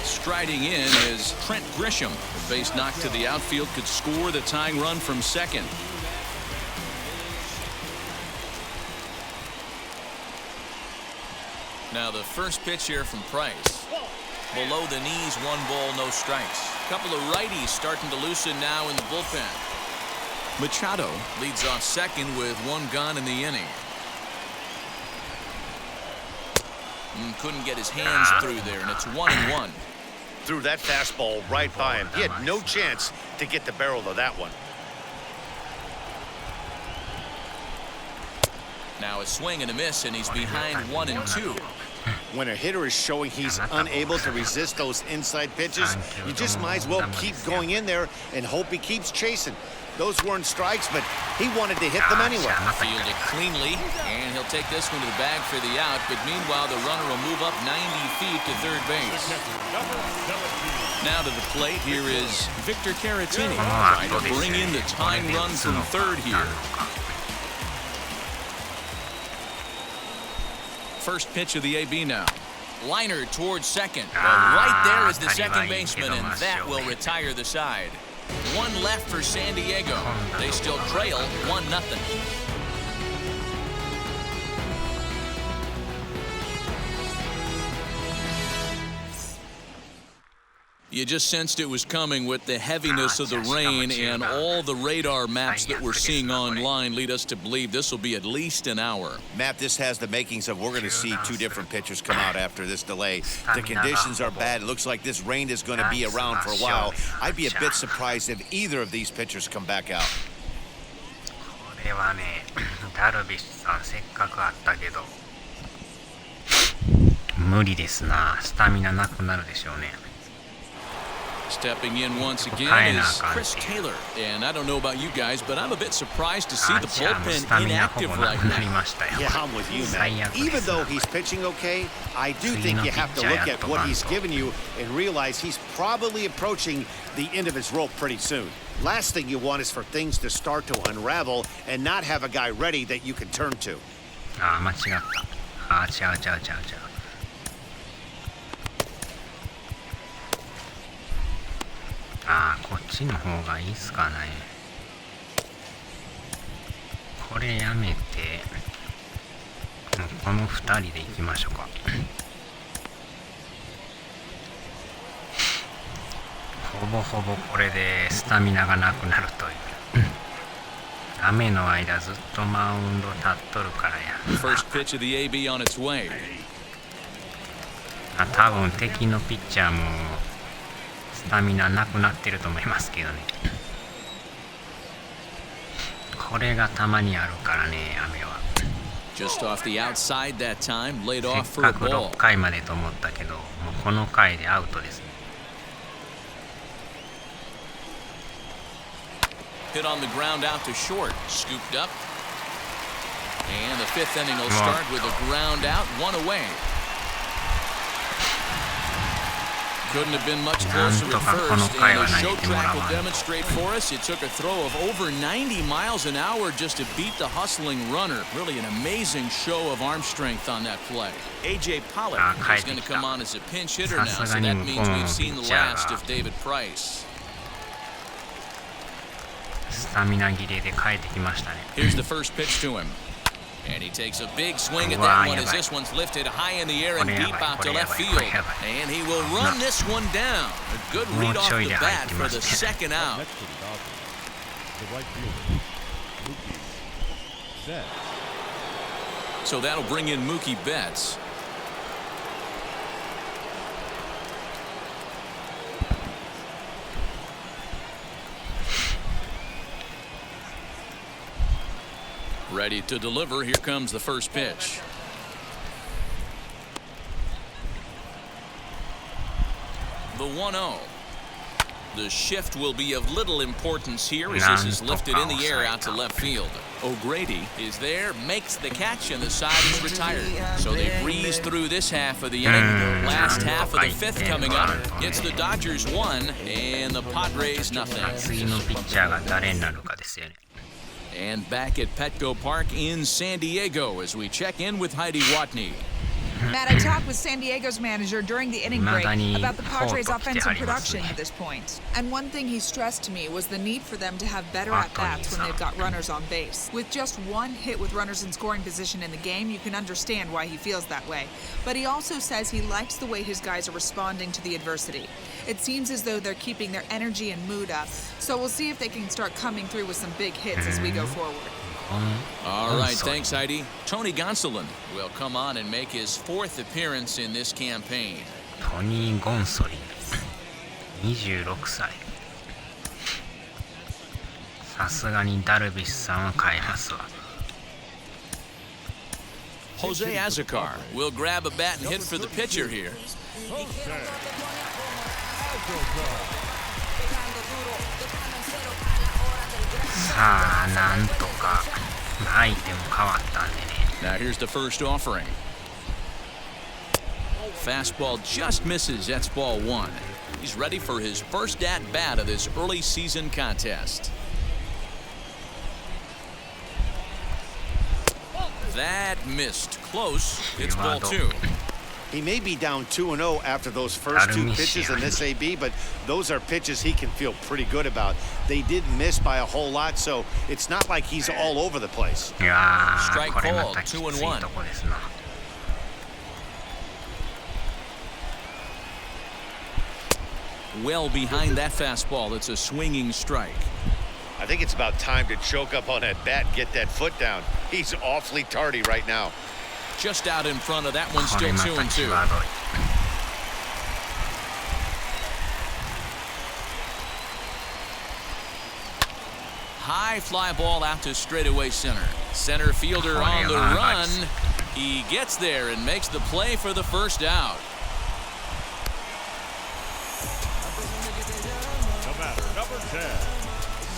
Speaker 1: Striding in is Trent Grisham. The base knock to the outfield could score the tying run from second. Now the first pitch here from Price. Below the knees, 1 ball, no strikes. Couple of righties starting to loosen now in the bullpen. Machado leads off second with 1 gone in the inning. Couldn't get his hands through there, and it's 1-1.
Speaker 2: Threw that fastball right by him. He had no chance to get the barrel of that one.
Speaker 1: Now a swing and a miss, and he's behind 1-2.
Speaker 2: When a hitter is showing he's unable to resist those inside pitches, you just might as well keep going in there and hope he keeps chasing. Those weren't strikes, but he wanted to hit them anyway.
Speaker 1: Fielded cleanly, and he'll take this one to the bag for the out. But meanwhile, the runner will move up 90 feet to third base. Now to the plate, here is Victor Caratini, trying to bring in the tying run from third here. First pitch of the AB now. Liner towards second. But right there is the second baseman, and that will retire the side. 1 left for San Diego. They still trail 1-0. You just sensed it was coming with the heaviness of the rain, and all the radar maps that we're seeing online lead us to believe this will be at least an hour.
Speaker 2: Matt, this has the makings of we're going to see 2 different pitchers come out after this delay. The conditions are bad. It looks like this rain is going to be around for a while. I'd be a bit surprised if either of these pitchers come back out.
Speaker 7: これはね、ダルビッシュさんせっかくあったけど無理ですな。スタミナなくなるでしょうね。
Speaker 1: Stepping in once again is Chris Taylor. And I don't know about you guys, but I'm a bit surprised to see the bullpen inactive right now.
Speaker 2: Yeah, I'm with you, man. Even though he's pitching okay, I do think you have to look at what he's given you and realize he's probably approaching the end of his rope pretty soon. Last thing you want is for things to start to unravel and not have a guy ready that you can turn to.
Speaker 7: 間違った。違う。こっちの方がいいっすかね。これやめて、もうこの2人で行きましょうか。ほぼほぼこれでスタミナがなくなるという。雨の間ずっとマウンド立っとるからや。
Speaker 1: First pitch of the AB on its way.
Speaker 7: 多分敵のピッチャーもスタミナなくなってると思いますけどね。これがたまにあるからね、雨は。
Speaker 1: Just off the outside that time, laid
Speaker 7: せ
Speaker 1: off
Speaker 7: っ
Speaker 1: for a
Speaker 7: かく
Speaker 1: ball.
Speaker 7: 6回までと思ったけど、もうこの回でアウトですね。
Speaker 1: Hit on the ground out to short, scooped up. And the fifth inning will start with a ground out, one away. Couldn't have been much closer at first, and the show track will demonstrate for us it took a throw of over 90 miles an hour just to beat the hustling runner. Really an amazing show of arm strength on that play. A.J. Pollock is going to come on as a pinch hitter now, so that means we've seen the last of David Price.
Speaker 7: スタミナ切れで帰ってきましたね。
Speaker 1: Here's the first pitch to him. And he takes a big swing at that one as this one's lifted high in the air and deep out to left field. And he will run this one down. A good read off the bat for the second out.
Speaker 4: Next to the Dodgers, the right fielder, Mookie Betts.
Speaker 1: So that'll bring in Mookie Betts. Ready to deliver. Here comes the first pitch. The 1-0. The shift will be of little importance here as this is lifted in the air out to left field. O'Grady is there, makes the catch, and the side is retired. So they breeze through this half of the inning. Last half of the fifth coming up. It's the Dodgers 1 and the Padres nothing.
Speaker 7: 次のピッチャーが誰になるかですよね。
Speaker 1: And back at Petco Park in San Diego as we check in with Heidi Watney.
Speaker 6: Matt, I talked with San Diego's manager during the inning break about the Padres' offensive production at this point. And one thing he stressed to me was the need for them to have better at-bats when they've got runners on base. With just one hit with runners in scoring position in the game, you can understand why he feels that way. But he also says he likes the way his guys are responding to the adversity. It seems as though they're keeping their energy and mood up. So we'll see if they can start coming through with some big hits as we go forward.
Speaker 1: All right, thanks, Heidi. Tony Gonsolin will come on and make his fourth appearance in this campaign.
Speaker 7: トニー・ゴンソリン、26歳。さすがにダルビッシュさんは変えますわ。
Speaker 1: Jose Azocar will grab a bat and hit for the pitcher here.
Speaker 4: Jose Azocar.
Speaker 7: さあ、なんとか相手も変わったんでね。
Speaker 1: Now here's the first offering. Fastball just misses. That's ball one. He's ready for his first at-bat of this early season contest. That missed. Close. It's ball two.
Speaker 2: He may be down 2-0 after those first two pitches in this AB, but those are pitches he can feel pretty good about. They did miss by a whole lot, so it's not like he's all over the place.
Speaker 7: いやー、
Speaker 1: Strike
Speaker 7: これま
Speaker 1: called.
Speaker 7: たきつい
Speaker 1: 2-1.
Speaker 7: とこですな。
Speaker 1: Well behind that fastball. It's a swinging strike.
Speaker 2: I think it's about time to choke up on that bat and get that foot down. He's awfully tardy right now.
Speaker 1: Just out in front of that one, still 2-2. High fly ball out to straightaway center. Center fielder on the run. He gets there and makes the play for the first out.
Speaker 4: 10.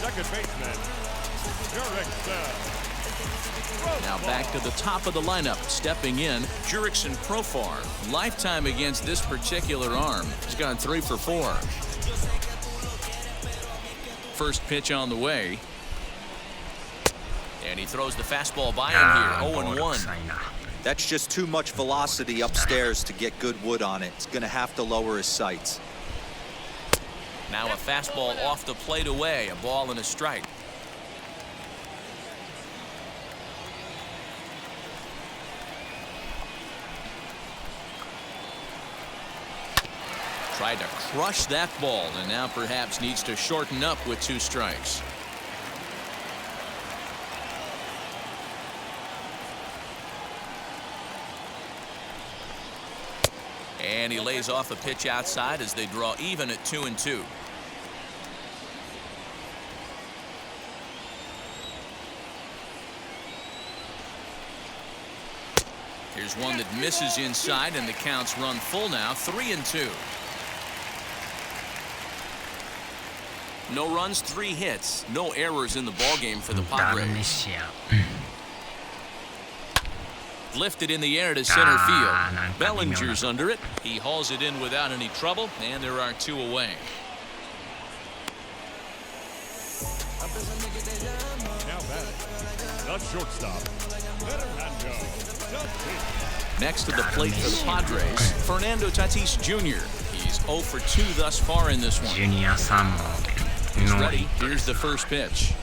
Speaker 4: Second baseman, X.
Speaker 1: Now back to the top of the lineup. Stepping in, Jurickson Profar. Lifetime against this particular arm. He's gone 3 for 4. First pitch on the way. And he throws the fastball by him here. 0-1.
Speaker 3: That's just too much velocity upstairs to get good wood on it. He's going to have to lower his sights.
Speaker 1: Now a fastball off the plate away. A ball and a strike. Tried to crush that ball, and now perhaps needs to shorten up with 2 strikes. And he lays off a pitch outside as they draw even at 2-2. Here's one that misses inside, and the counts run full now, 3-2. No runs, 3 hits, no errors in the ballgame for the Padres. Lifted in the air to center field. Bellinger's under it. He hauls it in without any trouble, and there are 2 away.
Speaker 4: Now batting, the shortstop,
Speaker 1: Next to the plate for the Padres, Fernando Tatis Jr. He's 0 for 2 thus far in this one. He's ready. Here's the first pitch.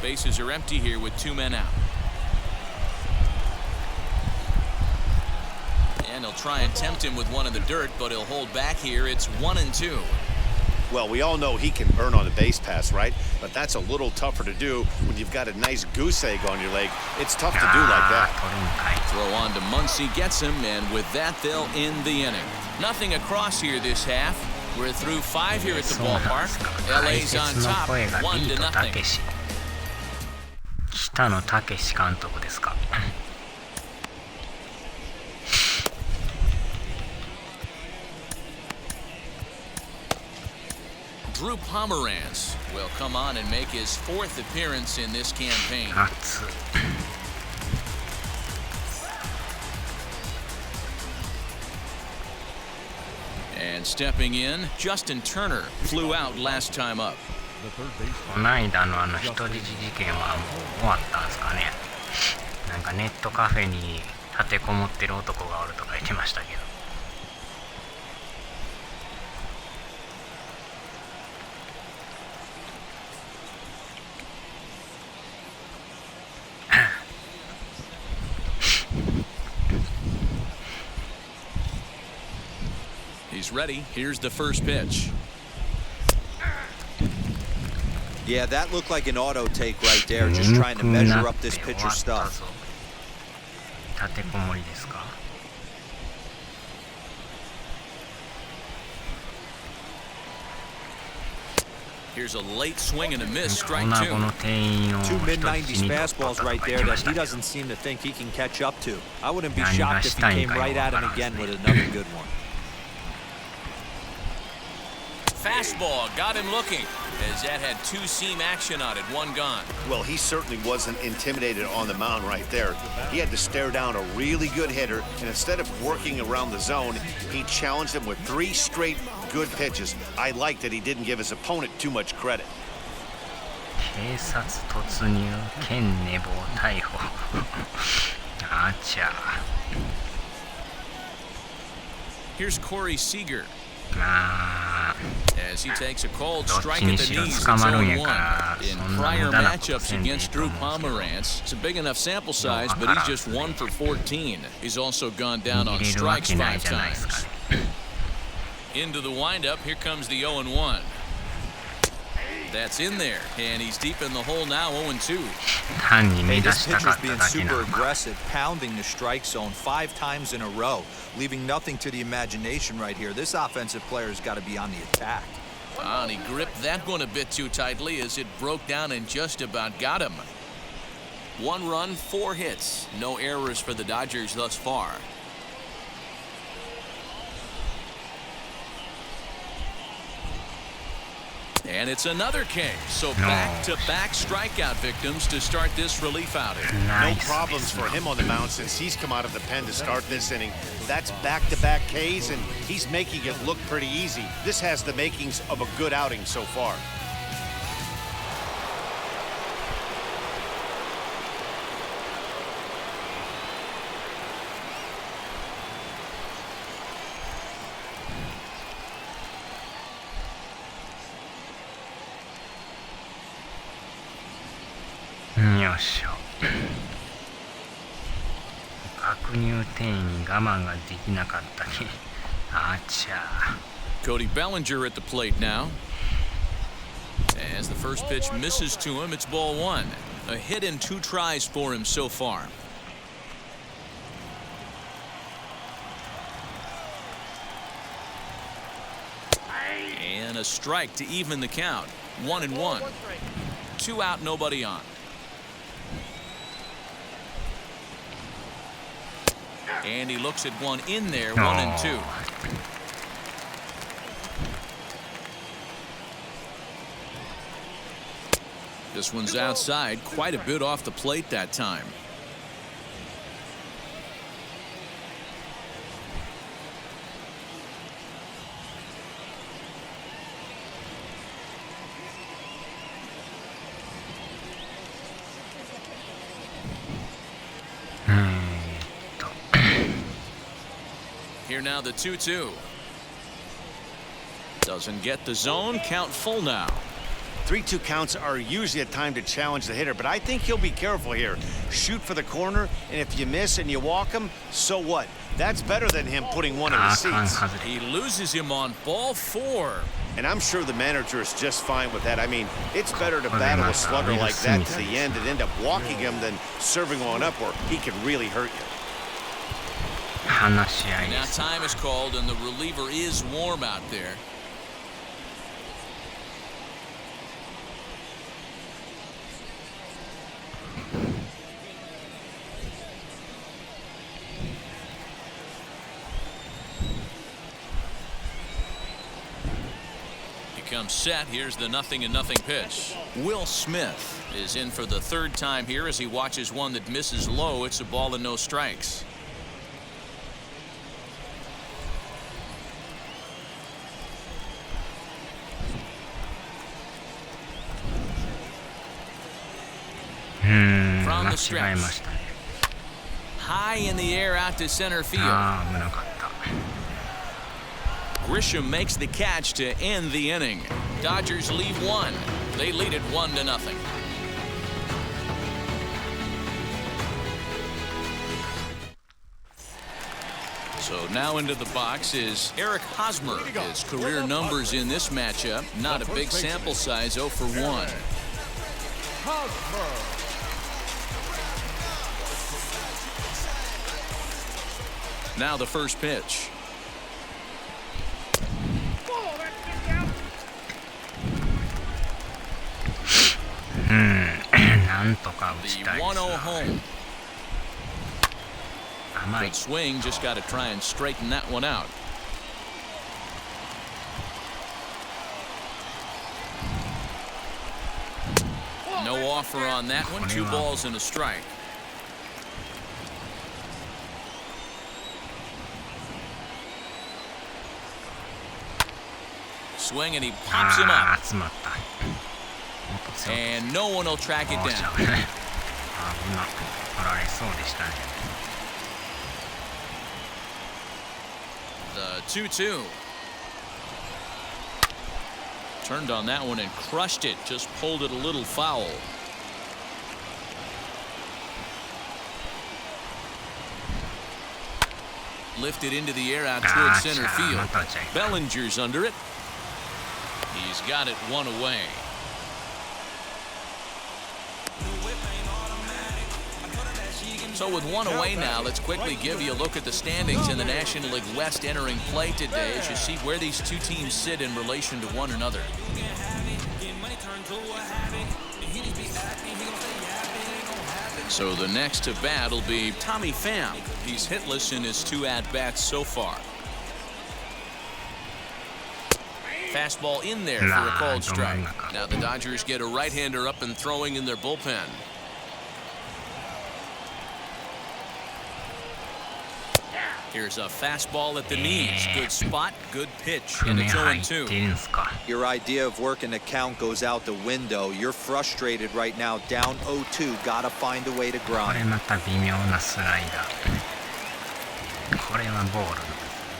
Speaker 1: Bases are empty here with 2 men out. And he'll try and tempt him with one in the dirt, but he'll hold back here. It's 1-2.
Speaker 2: Well, we all know he can burn on a base pass, right? But that's a little tougher to do when you've got a nice goose egg on your leg. It's tough to do like that.
Speaker 1: Throw on to Muncy, gets him, and with that, they'll end the inning. Nothing across here this half. We're through 5 here at the ballpark. LA's on top, 1-0.
Speaker 7: 北野武監督ですか。
Speaker 1: Drew Pomeranz will come on and make his 4th appearance in this campaign. And stepping in, Justin Turner flew out last time up.
Speaker 7: この間の人質事件はもう終わったんですかね。なんかネットカフェに立てこもってる男がおるとか言ってましたけど。
Speaker 1: He's ready. Here's the first pitch.
Speaker 3: Yeah, that looked like an auto take right there, just trying to measure up this pitcher's stuff.
Speaker 7: 立てこもりですか。
Speaker 1: Here's a late swing and a miss, strike
Speaker 7: 2
Speaker 3: Two mid-90s fastballs right there that he doesn't seem to think he can catch up to. I wouldn't be shocked if he came right at him again with another good one.
Speaker 1: Fastball got him looking, as that had 2 seam action on it, 1 gone.
Speaker 2: Well, he certainly wasn't intimidated on the mound right there. He had to stare down a really good hitter, and instead of working around the zone, he challenged him with 3 straight good pitches. I like that he didn't give his opponent too much credit.
Speaker 7: 警察突入兼寝坊逮捕。あちゃ。
Speaker 1: Here's Corey Seager.
Speaker 7: まあ。
Speaker 1: As he takes a cold strike at the knees, it's 0-1. In prior matchups against Drew Pomeranz, it's a big enough sample size, but he's just 1 for 14. He's also gone down on strikes 5 times. Into the windup, here comes the 0-1. That's in there, and he's deep in the hole now, 0-2.
Speaker 7: 単に
Speaker 3: Hey,
Speaker 7: 乱
Speaker 3: this
Speaker 7: したか
Speaker 3: pitcher's
Speaker 7: った
Speaker 3: being
Speaker 7: だけな
Speaker 3: super
Speaker 7: のか。
Speaker 3: aggressive, pounding the strike zone 5 times in a row, leaving nothing to the imagination right here. This offensive player's got to be on the attack.
Speaker 1: And he gripped that one a bit too tightly as it broke down and just about got him. 1 run, 4 hits. No errors for the Dodgers thus far. And it's another K. So back-to-back strikeout victims to start this relief outing.
Speaker 2: No problems for him on the mound since he's come out of the pen to start this inning. That's back-to-back Ks, and he's making it look pretty easy. This has the makings of a good outing so far.
Speaker 7: Mm, よっしょ。確入転移に我慢ができなかったね。あちゃ。
Speaker 1: Cody Bellinger at the plate now. As the first pitch misses to him, it's ball 1. A hit and 2 tries for him so far. And a strike to even the count. 1-1. 2 out, nobody on. And he looks at one in there, 1-2. This one's outside, quite a bit off the plate that time. Here now the 2-2. Doesn't get the zone. Count full now.
Speaker 2: 3-2 counts are usually a time to challenge the hitter, but I think he'll be careful here. Shoot for the corner, and if you miss and you walk him, so what? That's better than him putting one in the seats.
Speaker 1: He loses him on ball 4.
Speaker 2: And I'm sure the manager is just fine with that. I mean, it's better to battle a slugger like that to the end and end up walking him than serving one up where he can really hurt you.
Speaker 1: Now time is called and the reliever is warm out there. He comes set. Here's the 0-0 pitch. Will Smith is in for the 3rd time here as he watches one that misses low. It's a ball and no strikes. From the stretch. High in the air out to center field. Grisham makes the catch to end the inning. Dodgers leave 1. They lead it 1-0. So now into the box is Eric Hosmer. His career numbers in this matchup, not a big sample size, 0 for 1. Now the first pitch. The 1-0 home. Good swing, just got to try and straighten that one out. No offer on that one. 2 balls and a strike. Swing and he pops him up. And no one will track it down. The 2-2. Turned on that one and crushed it. Just pulled it a little foul. Lifted into the air out towards center field. Bellinger's under it. He's got it 1 away. So with one away now, let's quickly give you a look at the standings in the National League West entering play today as you see where these two teams sit in relation to one another. So the next to bat will be Tommy Pham. He's hitless in his 2 at-bats so far. Fastball in there for a called strike. Now the Dodgers get a right-hander up and throwing in their bullpen. Here's a fastball at the knees. Good spot, good pitch, and it's 0-2.
Speaker 3: Your idea of working the count goes out the window. You're frustrated right now, down 0-2. Gotta find a way to grind.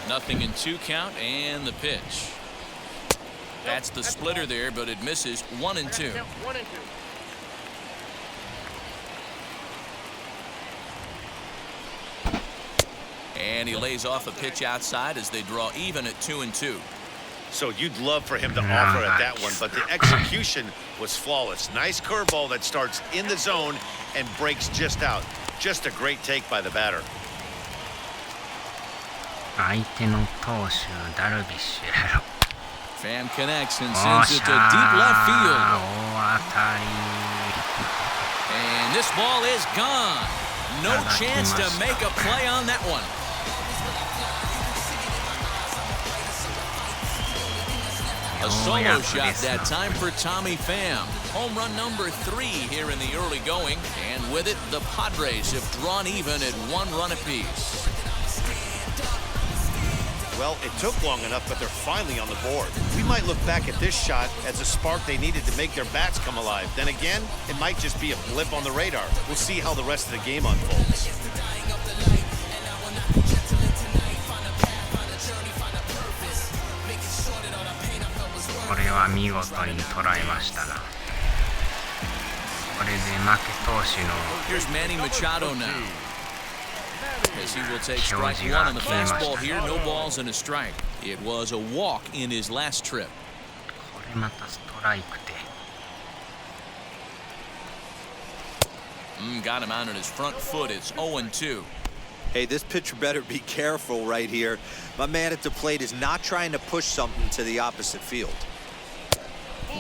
Speaker 1: Nothing in 2 count, and the pitch. That's the splitter there, but it misses. 1-2.
Speaker 8: 1-2.
Speaker 1: And he lays off a pitch outside as they draw even at 2-2.
Speaker 2: So you'd love for him to offer at that one, but the execution was flawless. Nice curveball that starts in the zone and breaks just out. Just a great take by the batter.
Speaker 1: Pham connects and sends it to deep left field. And this ball is gone. No chance to make a play on that one. A solo shot that time for Tommy Pham. Home run number 3 here in the early going. And with it, the Padres have drawn even at 1 run apiece.
Speaker 2: Well, it took long enough, but they're finally on the board. We might look back at this shot as a spark they needed to make their bats come alive. Then again, it might just be a blip on the radar. We'll see how the rest of the game unfolds.
Speaker 1: Here's Manny Machado now, as he will take strike 1 on the fastball here. No balls and a strike. It was a walk in his last trip. Got him out on his front foot. It's 0-2.
Speaker 3: Hey, this pitcher better be careful right here. My man at the plate is not trying to push something to the opposite field.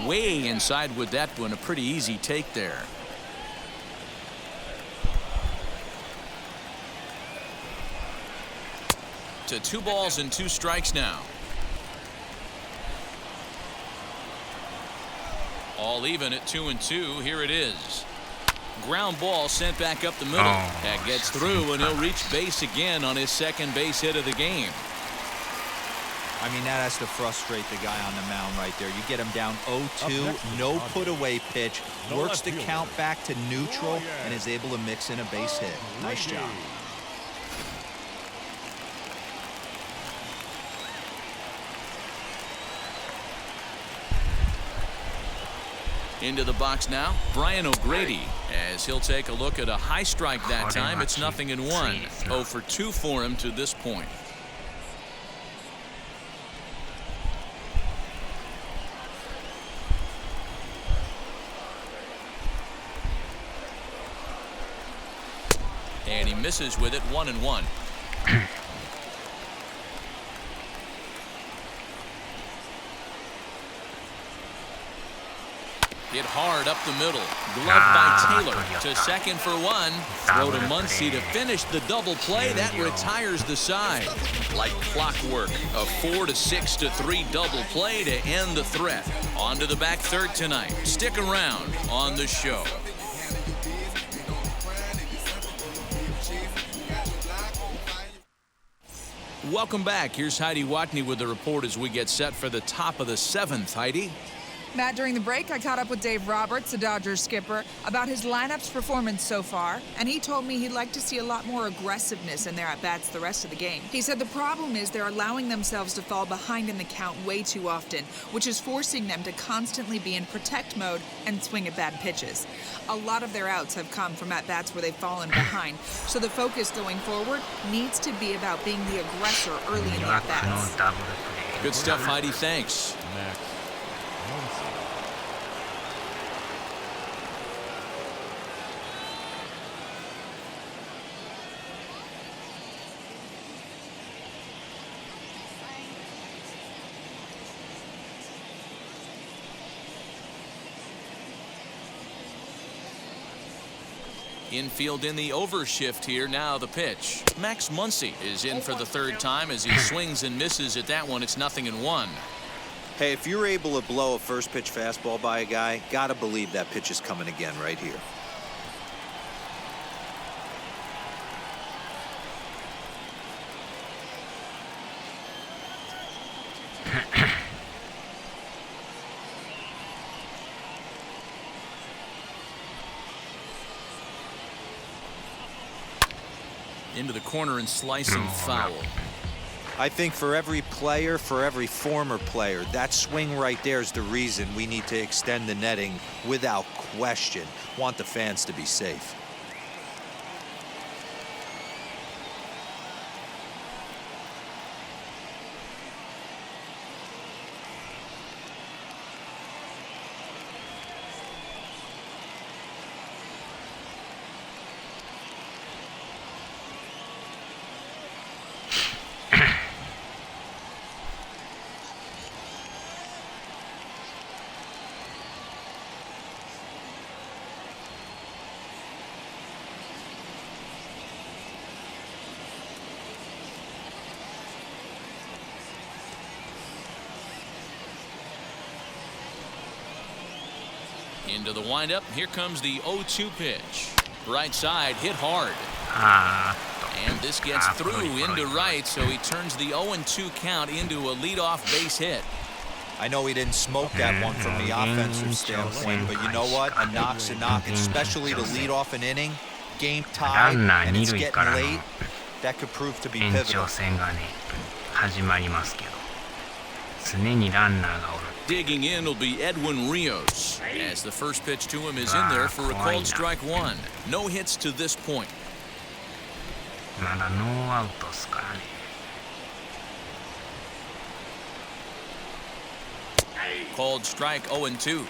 Speaker 1: Way inside with that one. A pretty easy take there. To 2 balls and 2 strikes now. All even at 2-2. Here it is. Ground ball sent back up the middle. That gets through, and he'll reach base again on his second base hit of the game.
Speaker 3: I mean, that has to frustrate the guy on the mound right there. You get him down 0-2, no put-away pitch, works the count back to neutral, and is able to mix in a base hit. Nice job.
Speaker 1: Into the box now, Brian O'Grady, as he'll take a look at a high strike that time. It's 0-1. 0 for 2 for him to this point. And he misses with it. 1-1. Hit hard up the middle. Gloved by Taylor to second for 1. Throw to Muncy to finish the double play. That retires the side. Like clockwork, a 4-6-3 double play to end the threat. On to the back third tonight. Stick around on the show. Welcome back. Here's Heidi Watney with the report as we get set for the top of the 7th. Heidi?
Speaker 6: Matt, during the break, I caught up with Dave Roberts, the Dodgers skipper, about his lineup's performance so far, and he told me he'd like to see a lot more aggressiveness in their at-bats the rest of the game. He said the problem is they're allowing themselves to fall behind in the count way too often, which is forcing them to constantly be in protect mode and swing at bad pitches. A lot of their outs have come from at-bats where they've fallen behind, so the focus going forward needs to be about being the aggressor early in the at-bats.
Speaker 1: Good stuff, Heidi. Thanks. Infield in the overshift here. Now the pitch. Max Muncy is in for the third time as he swings and misses at that one. It's 0-1.
Speaker 3: Hey, if you're able to blow a first pitch fastball by a guy, gotta believe that pitch is coming again right here.
Speaker 1: Into the corner and slicing foul.
Speaker 3: I think for every player, for every former player, that swing right there is the reason we need to extend the netting without question. Want the fans to be safe.
Speaker 1: Into the windup. Here comes the 0-2 pitch. Right side hit hard. And this gets through into right, so he turns the 0-2 count into a leadoff base hit.
Speaker 3: I know he didn't smoke that one from the offensive standpoint, but you know what? A knock's a knock, especially to lead off an inning. Game tied, and it's getting late. That could prove to be pivotal.
Speaker 1: Digging in will be Edwin Rios, as the first pitch to him is in there for a called strike one. No hits to this point. Called strike 0-2.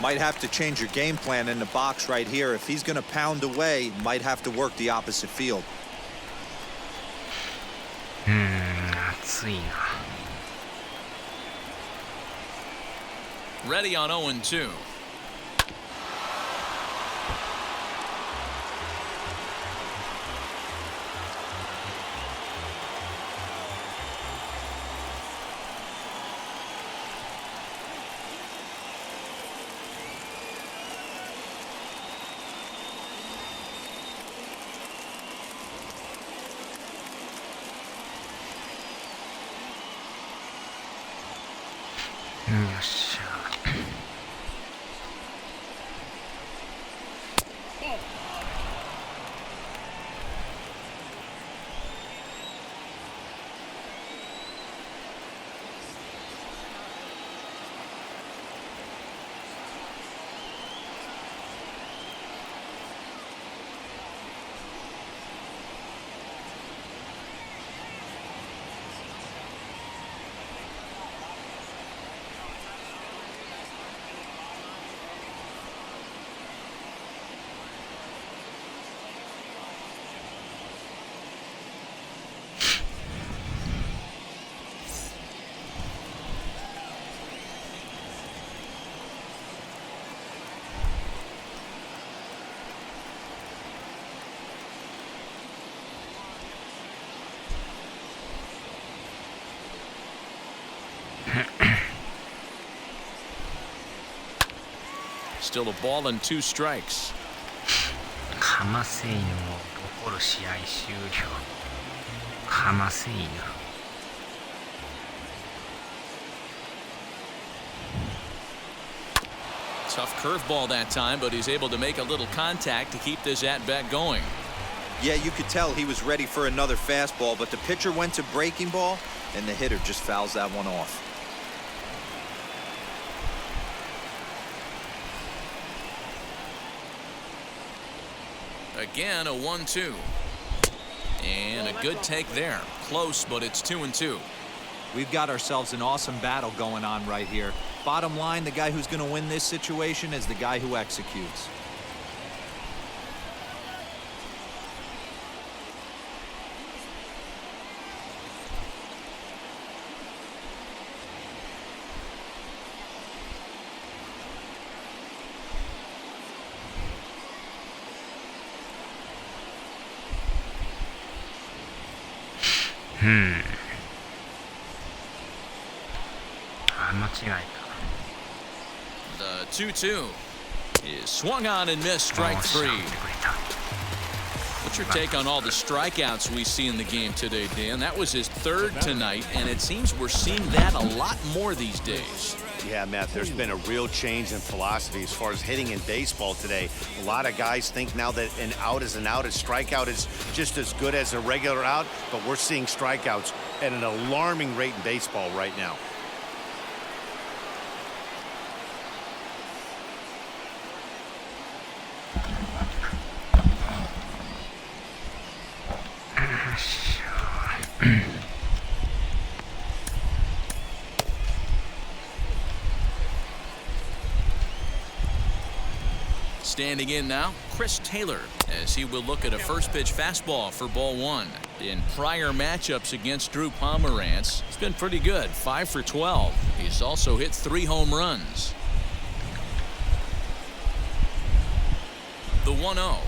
Speaker 3: Might have to change your game plan in the box right here. If he's going to pound away, might have to work the opposite field.
Speaker 1: Ready on 0-2. Still a ball and 2 strikes. Tough curveball that time, but he's able to make a little contact to keep this at-bat going.
Speaker 3: Yeah, you could tell he was ready for another fastball, but the pitcher went to breaking ball, and the hitter just fouls that one off.
Speaker 1: Again, a 1-2. And a good take there. Close, but it's 2-2.
Speaker 3: We've got ourselves an awesome battle going on right here. Bottom line, the guy who's going to win this situation is the guy who executes.
Speaker 7: 間違えた。
Speaker 1: The 2-2 is swung on and missed. Strike 3. What's your take on all the strikeouts we see in the game today, Dan? That was his third tonight, and it seems we're seeing that a lot more these days.
Speaker 2: Yeah, Matt, there's been a real change in philosophy as far as hitting in baseball today. A lot of guys think now that an out is an out, a strikeout is just as good as a regular out, but we're seeing strikeouts at an alarming rate in baseball right now.
Speaker 1: Standing in now, Chris Taylor, as he will look at a first pitch fastball for ball 1. In prior matchups against Drew Pomerantz, he's been pretty good, 5 for 12. He's also hit 3 home runs. The 1-0.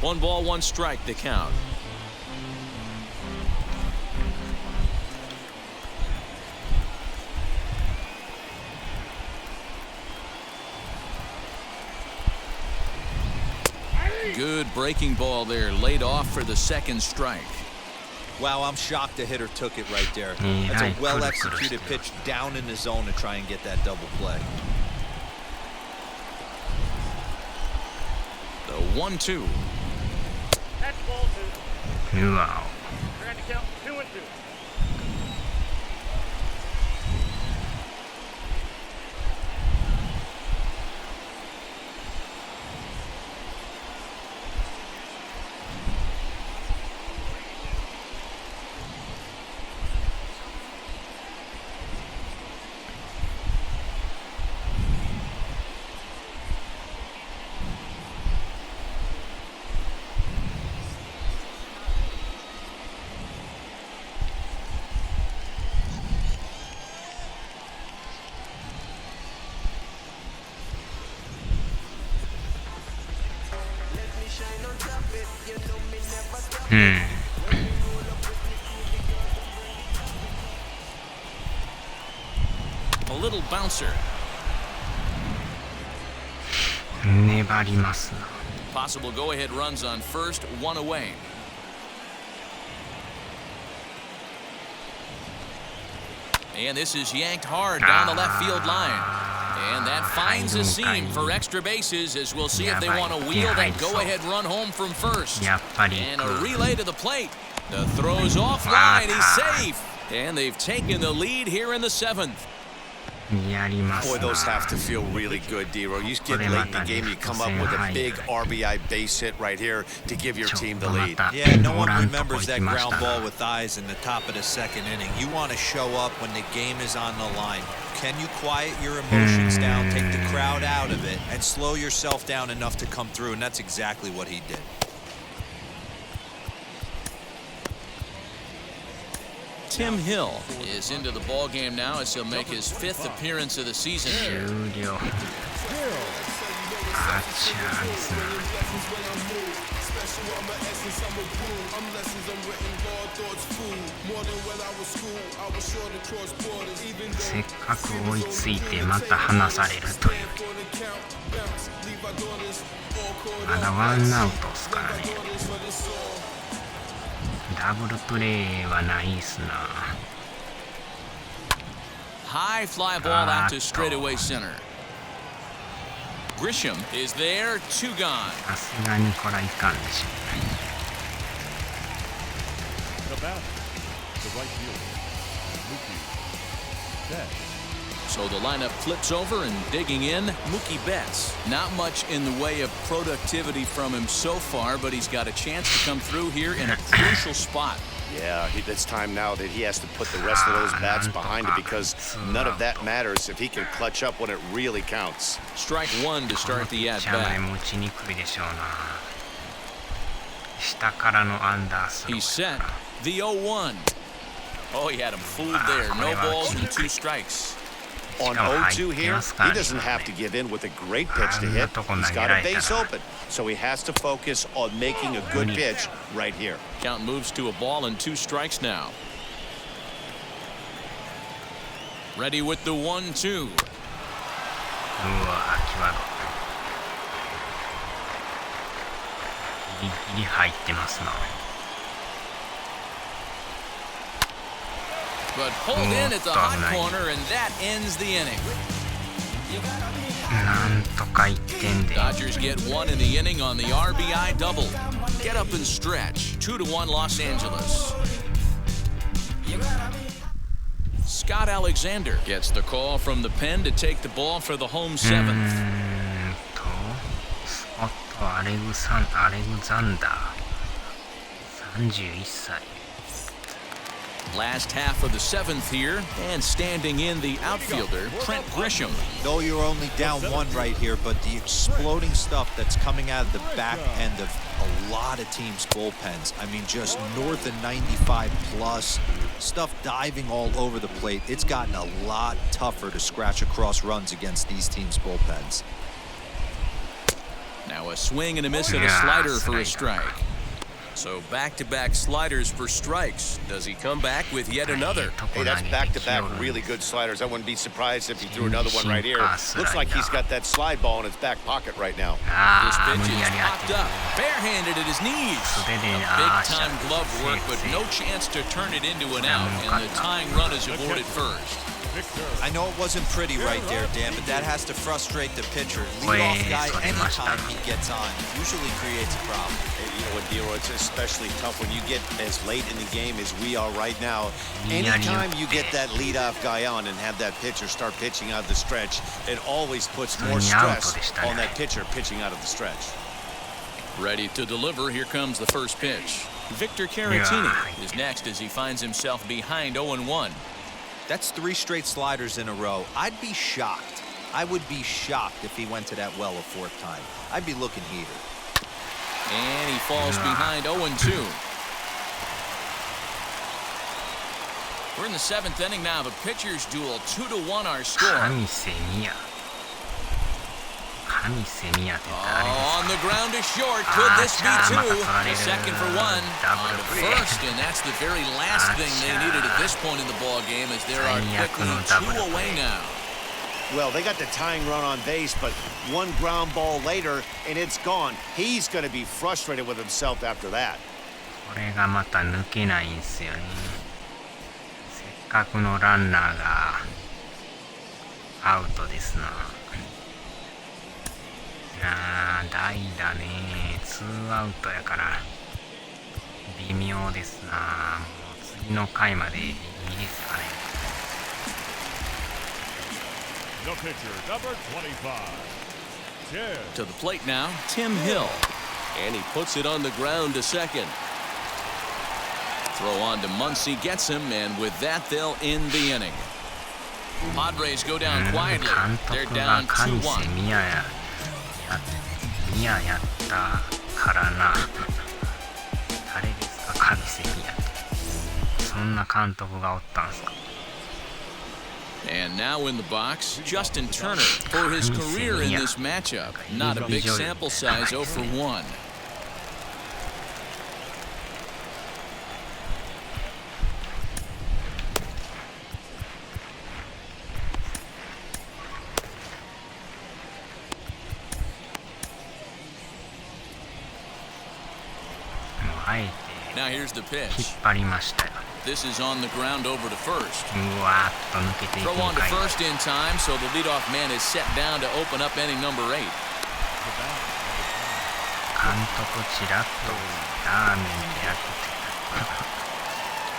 Speaker 1: 1 ball, 1 strike to count. Good breaking ball there, laid off for the second strike.
Speaker 3: Wow, I'm shocked the hitter took it right there. That's a well-executed pitch down in the zone to try and get that double play.
Speaker 1: The 1-2.
Speaker 8: That's ball 2.
Speaker 7: Wow.
Speaker 8: Trying to count 2 and 2.
Speaker 1: A little bouncer.
Speaker 7: 粘りますな。
Speaker 1: Possible go-ahead runs on first, 1 away. And this is yanked hard down the left field line. And that finds a seam for extra bases, as we'll see if they want to wheel that go-ahead run home from first. And a relay to the plate. The throw's offline. He's safe. And they've taken the lead here in the 7th.
Speaker 2: Boy, those have to feel really good, Dero. You get late in the game, you come up with a big RBI base hit right here to give your team the lead.
Speaker 3: Yeah, no one remembers that ground ball with eyes in the top of the second inning. You want to show up when the game is on the line. Can you quiet your emotions down, take the crowd out of it, and slow yourself down enough to come through? And that's exactly what he did.
Speaker 1: Tim Hill is into the ball game now, as he'll make his 5th appearance of the season here.
Speaker 7: 終了。あちゃですな。せっかく追いついてまた離されるという。まだワンアウトですからね。ダブルプレーはないっすな。
Speaker 1: High fly ball out to straightaway center. Grisham is there, 2 gone.
Speaker 7: さすがにこれはいかんでしょうね。
Speaker 4: The batter, the right fielder, Mookie Betts.
Speaker 1: So the lineup flips over, and digging in, Mookie Betts. Not much in the way of productivity from him so far, but he's got a chance to come through here in a crucial spot.
Speaker 2: Yeah, it's time now that he has to put the rest of those bats behind it, because none of that matters if he can clutch up when it really counts.
Speaker 1: Strike 1 to start the at
Speaker 7: このピッチャー
Speaker 1: bat.
Speaker 7: も打ちにくいでしょうな。下からのアンダースロー
Speaker 1: He's set. The 0-1. Oh, he had him fooled there. No balls and 2 strikes.
Speaker 2: On 0-2 here, he doesn't have to give in with a great pitch to hit. He's got a base open, so he has to focus on making a good pitch right here.
Speaker 1: Count moves to a ball and 2 strikes now. Ready with the 1-2.
Speaker 7: うわ際どギリギリ入ってますな。
Speaker 1: But pulled in at the hot corner, and that ends the inning.
Speaker 7: なんとか1点で
Speaker 1: Dodgers get 1 in the inning on the RBI double. Get up and stretch. 2-1 Los Angeles. Scott Alexander gets the call from the pen to take the ball for the home 7th.
Speaker 7: おっとアレグザンダー31歳。
Speaker 1: Last half of the 7th here, and standing in the outfielder, Trent Grisham.
Speaker 3: No, you're only down 1 right here, but the exploding stuff that's coming out of the back end of a lot of teams' bullpens. I mean, just north of 95 plus, stuff diving all over the plate. It's gotten a lot tougher to scratch across runs against these teams' bullpens.
Speaker 1: Now a swing and a miss at a slider for a strike. So back-to-back sliders for strikes. Does he come back with yet another?
Speaker 2: Hey, that's back-to-back really good sliders. I wouldn't be surprised if he threw another one right here. Looks like he's got that slide ball in his back pocket right now.
Speaker 1: This pitch is popped up, barehanded at his knees. Big-time glove work, but no chance to turn it into an out, and the tying run is aborted first.
Speaker 3: I know it wasn't pretty right there, Dan, but that has to frustrate the pitcher. Leadoff guy, anytime he gets on, usually creates a problem.
Speaker 2: You know what, Dero, it's especially tough when you get as late in the game as we are right now. Anytime you get that leadoff guy on and have that pitcher start pitching out of the stretch, it always puts more stress on that pitcher pitching out of the stretch.
Speaker 1: Ready to deliver. Here comes the first pitch. Victor Caratini is next as he finds himself behind 0-1.
Speaker 3: That's 3 straight sliders in a row. I'd be shocked. I would be shocked if he went to that well a 4th time. I'd be looking heated.
Speaker 1: And he falls behind 0-2. We're in the 7th inning now of a pitcher's duel. 2-1 our score. On the ground to short. Could this be 2? The second for 1. On to first, and that's the very last thing they needed at this point in the ball game, as there are quickly 2 away now.
Speaker 2: Well, they got the tying run on base, but 1 ground ball later, and it's gone. He's going to be frustrated with himself after that.
Speaker 7: これがまた抜けないんですよね。せっかくのランナーがアウトですな。代打ね、2アウトやから微妙ですな。もう次の回までいいですかね。
Speaker 4: The pitcher, number 25.
Speaker 1: To the plate now, Tim Hill. And he puts it on the ground to second. Throw on to Muncy, gets him, and with that, they'll end the inning. Padres go down quietly. They're down 2-1.
Speaker 7: ミヤやったからな。誰ですか、神瀬ミヤって。そんな監督がおったんすか。
Speaker 1: And now in the box, Justin Turner for his career in this matchup. Not a big sample size, 0 for 1. Now here's the pitch. This is on the ground over to first. Throw on to first in time, so the leadoff man is set down to open up inning number 8.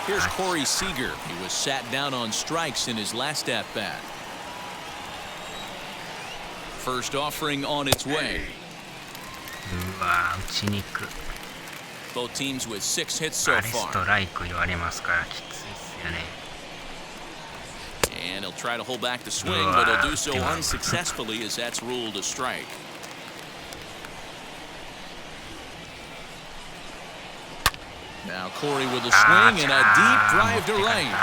Speaker 1: Here's Corey Seager. He was sat down on strikes in his last at-bat. First offering on its way. Both teams with 6 hits so far. And he'll try to hold back the swing, but he'll do so unsuccessfully, as that's ruled a strike. Now Corey with a swing and a deep drive to right.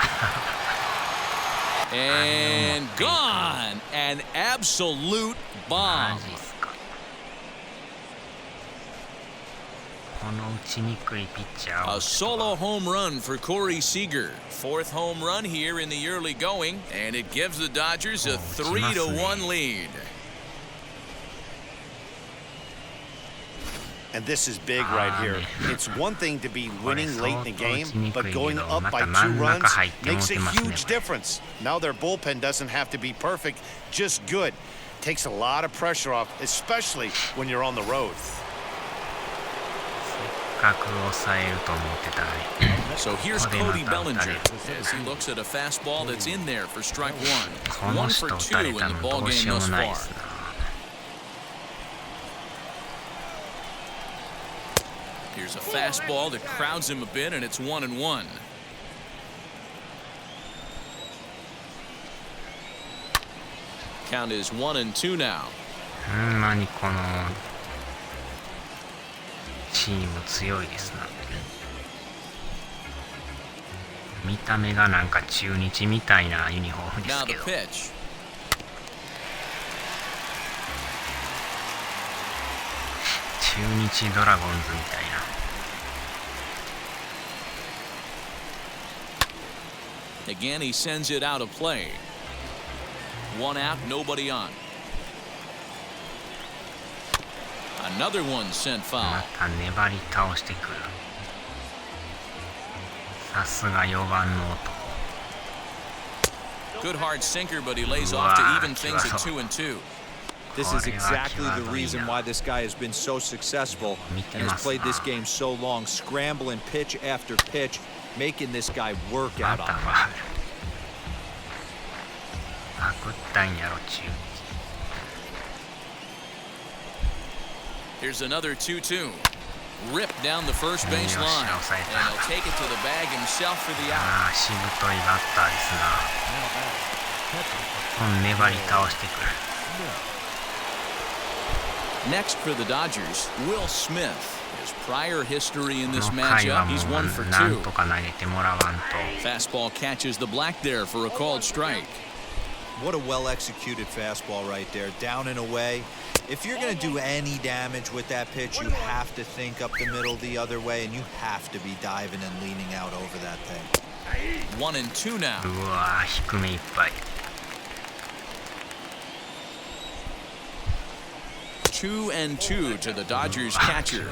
Speaker 1: And gone. An absolute bomb.
Speaker 7: マジっすか。この打ちにくいピッチャーを
Speaker 1: A solo home run for Corey Seager. Fourth home run here in the early going, and it gives the Dodgers a 3-1 lead.
Speaker 2: And this is big right here. It's one thing to be winning late in the game, but going up by 2 runs makes a huge difference. Now their bullpen doesn't have to be perfect, just good. Takes a lot of pressure off, especially when you're on the road.
Speaker 1: So here's Cody Bellinger as he looks at a fastball that's in there for strike one. 1 for 2 in the ball game thus far. Here's a fastball that crowds him a bit, and it's 1-1. Count is 1-2 now.
Speaker 7: ほんまにこのチーム強いですな。見た目がなんか中日みたいなユニフォームですけど。
Speaker 1: Now the pitch.
Speaker 7: 中日ドラゴンズみたいな。
Speaker 1: Again, he sends it out of play. 1 out, nobody on. Another one sent foul.
Speaker 7: また粘り倒してくる。さすが4番の男。
Speaker 1: Good hard sinker, but he lays off to even things at 2-2.
Speaker 3: This is exactly the reason why this guy has been so successful and has played this game so long, scrambling pitch after pitch, making this guy work out on it.
Speaker 7: パクったんやろ中日。
Speaker 1: Here's another 2-2. Ripped down the first base line, and he'll take it to the bag himself for the out.
Speaker 7: ああ、しぶといバッターですな。粘り倒してくる。
Speaker 1: Next for the Dodgers, Will Smith. His prior history in this matchup, he's 1 for 2. Fastball catches the black there for a called strike.
Speaker 3: What a well-executed fastball right there, down and away. If you're going to do any damage with that pitch, you have to think up the middle the other way, and you have to be diving and leaning out over that thing.
Speaker 1: 1-2 now.
Speaker 7: うわー、低めいっぱい。
Speaker 1: 2-2 to the Dodgers catcher.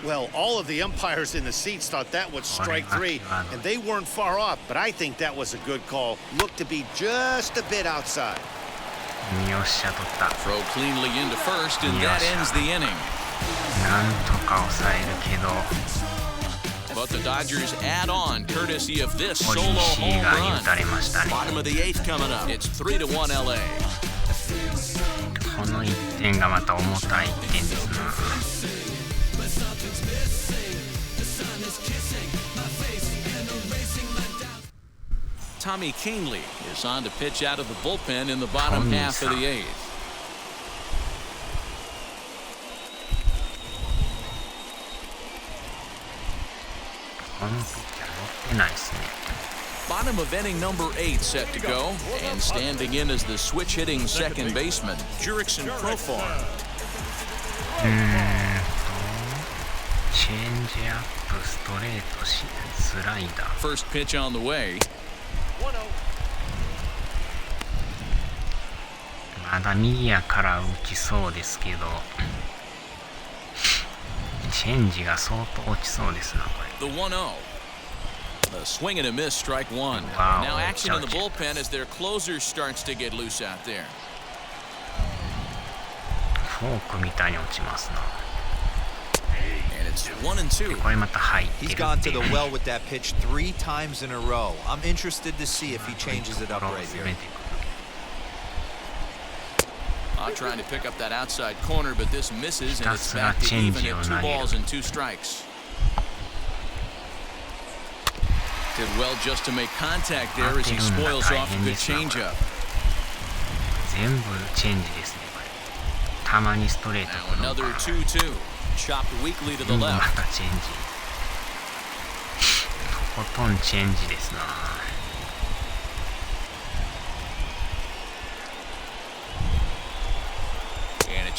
Speaker 2: Well, all of the umpires in the seats thought that was strike 3, and they weren't far off, but I think that was a good call. Looked to be just a bit outside.
Speaker 7: よっしゃ、取った。
Speaker 1: Throw cleanly into first, and that ends the inning.
Speaker 7: なんとか抑えるけど。
Speaker 1: But the Dodgers add on courtesy of this solo home run. Bottom of the 8th coming up. It's 3-1 LA.
Speaker 7: この1点がまた重たい1点ですな。
Speaker 1: Tommy Kahnle is on to pitch out of the bullpen in the bottom half of the 8th. Bottom of inning number 8 set to go, and standing in as the switch-hitting second baseman, Jurickson Profar.
Speaker 7: チェンジアップ、ストレート、スライダー。
Speaker 1: First pitch on the way.
Speaker 7: まだ右やから打ちそうですけど、チェンジが相当落ちそうですな、これ。
Speaker 1: The 1-0. A swing and a miss, strike 1. Now action in the bullpen as their closer starts to get loose out there.
Speaker 7: フォークみたいに落ちますな。
Speaker 1: And it's 1-2.
Speaker 7: これまた入ってる。
Speaker 3: He's gone to the well with that pitch 3 times in a row. I'm interested to see if he changes it up right here.
Speaker 1: Trying to pick up that outside corner, but this misses, and it's back to even at 2 balls and 2 strikes. Did well just to make contact there as he spoils off a good changeup.
Speaker 7: 全部チェンジですね、これ。たまにストレート。
Speaker 1: Now another 2-2. Chopped weakly to the left.
Speaker 7: またチェンジ。とことんチェンジですな。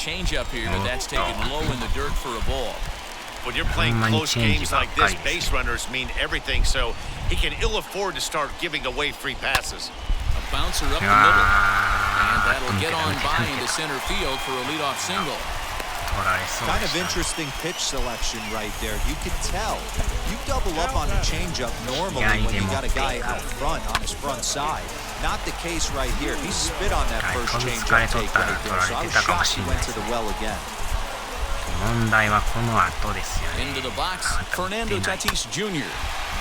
Speaker 1: changeup here, but that's taken low in the dirt for a ball.
Speaker 2: When you're playing close games like this, base runners mean everything, so he can ill afford to start giving away free passes.
Speaker 1: A bouncer up the middle, and that'll get on by into center field for a leadoff single.
Speaker 3: Kind of interesting pitch selection right there. You can tell. You double up on a changeup normally when you got a guy out front on his front side. Not the case right here. He spit on that first changeup take right there, so I was shocked he went to the well again.
Speaker 7: 問題はこの後ですよね。
Speaker 1: Into the box, Fernando Tatis Jr.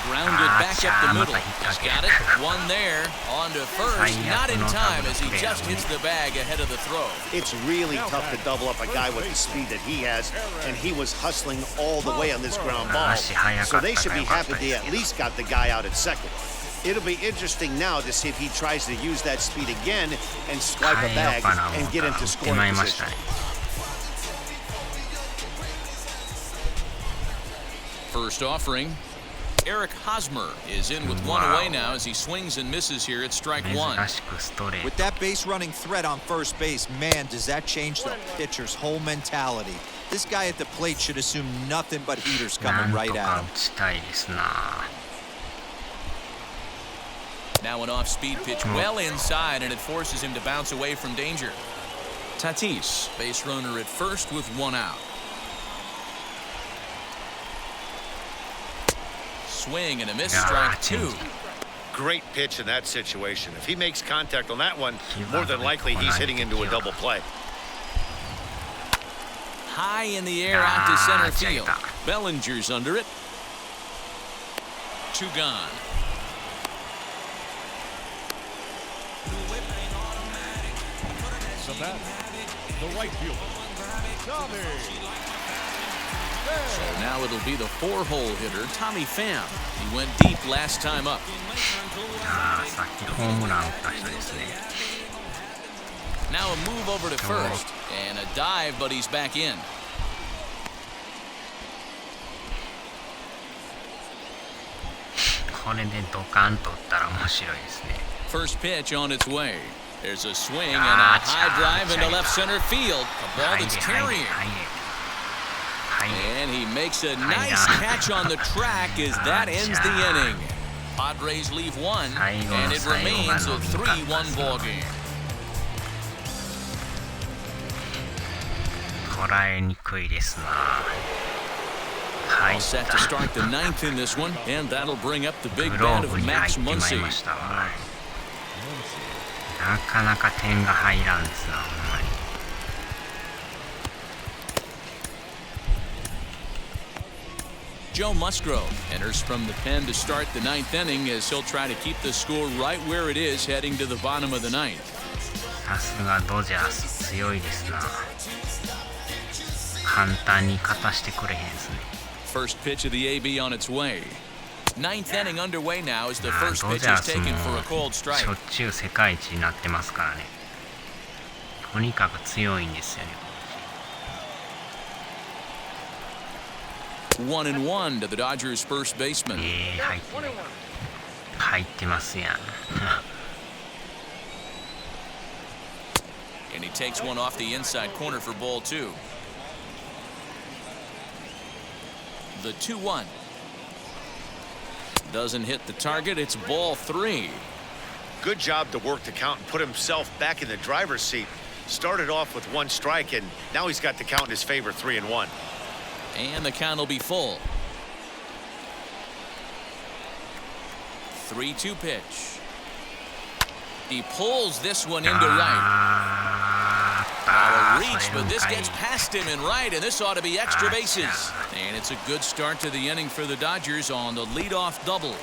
Speaker 1: Grounded back up the middle. He's got it. One there. On to first. Not in time as he just hits the bag ahead of the throw.
Speaker 2: It's really tough to double up a guy with the speed that he has, and he was hustling all the way on this ground ball. So they should be happy they at least got the guy out at second. It'll be interesting now to see if he tries to use that speed again and swipe a bag and get into scoring position.
Speaker 1: First offering. Eric Hosmer is in with one away now as he swings and misses here at strike one.
Speaker 3: With that base running threat on first base, man, does that change the pitcher's whole mentality. This guy at the plate should assume nothing but heaters coming right at him.
Speaker 1: Now an off-speed pitch well inside, and it forces him to bounce away from danger. Tatis, base runner at first with one out. Swing and a miss, strike two.
Speaker 2: Great pitch in that situation. If he makes contact on that one, more than likely he's hitting into a double play.
Speaker 1: High in the air out to center field. Bellinger's under it. Two gone.
Speaker 4: The batter, the right fielder, Tommy.
Speaker 1: So now it'll be the four-hole hitter, Tommy Pham. He went deep last time up. Now a move over to first, and a dive, but he's back in. First pitch on its way. There's a swing and a high drive into left center field. A ball that's carrying. And he makes a nice catch on the track as that ends the inning. Padres leave one, and it remains a 3-1 ball game. All set to start the ninth in this one, and that'll bring up the big bat of Max Muncy.
Speaker 7: なかなか点が入らんですな、ほんまに。
Speaker 1: Joe Musgrove enters from the pen to start the ninth inning as he'll try to keep the score right where it is heading to the bottom of the ninth.
Speaker 7: さすがドジャース強いですな。簡単に勝たしてくれへんですね。
Speaker 1: First pitch of the AB on its way. Ninth inning underway now as the first pitch is taken for a cold strike.
Speaker 7: しょっちゅう世界一になってますからね。とにかく強いんですよね。
Speaker 1: 1-1 to the Dodgers first baseman.
Speaker 7: 入ってますやん。
Speaker 1: And he takes one off the inside corner for ball two. The 2-1. Doesn't hit the target. It's ball three.
Speaker 2: Good job to work the count and put himself back in the driver's seat. Started off with one strike, and now he's got the count in his favor, 3-1.
Speaker 1: And the count will be full. 3-2 pitch. He pulls this one into right. Now a reach, but this gets past him in right, and this ought to be extra bases. And it's a good start to the inning for the Dodgers on the leadoff double.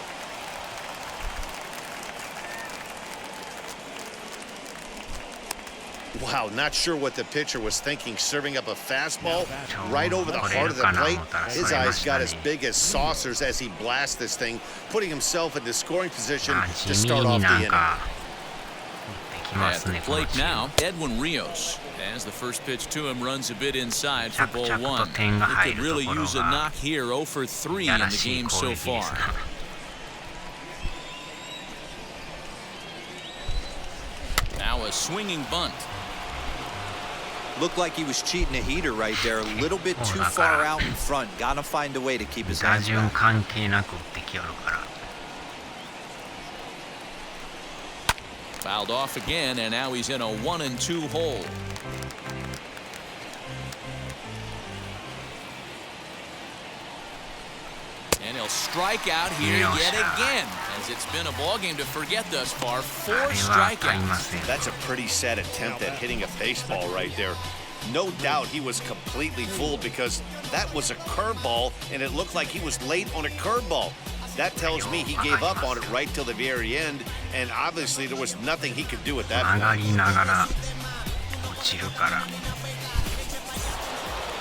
Speaker 2: Wow, not sure what the pitcher was thinking, serving up a fastball right over the heart of the plate. His eyes got as big as saucers as he blasts this thing, putting himself in the scoring position to start off the inning.
Speaker 1: At the plate now, Edwin Rios. As the first pitch to him runs a bit inside for ball one. He could really use a knock here. 0 for 3 in the game so far. Now a swinging bunt.
Speaker 3: Looked like he was cheating a heater right there, a little bit too far out in front. Gotta find a way to keep his
Speaker 7: 打
Speaker 3: hands
Speaker 7: 順
Speaker 3: back.
Speaker 7: 関係なく打ってきよるから。
Speaker 1: Fouled off again, and now he's in a 1-2 hole. And he'll strike out here yet again, as it's been a ball game to forget thus far. 4 strikeouts.
Speaker 2: That's a pretty sad attempt at hitting a baseball right there. No doubt he was completely fooled because that was a curveball, and it looked like he was late on a curveball. That tells me he gave up on it right till the very end, and obviously there was nothing he could do at that
Speaker 7: 曲が
Speaker 2: point.
Speaker 7: りながら落ちるから。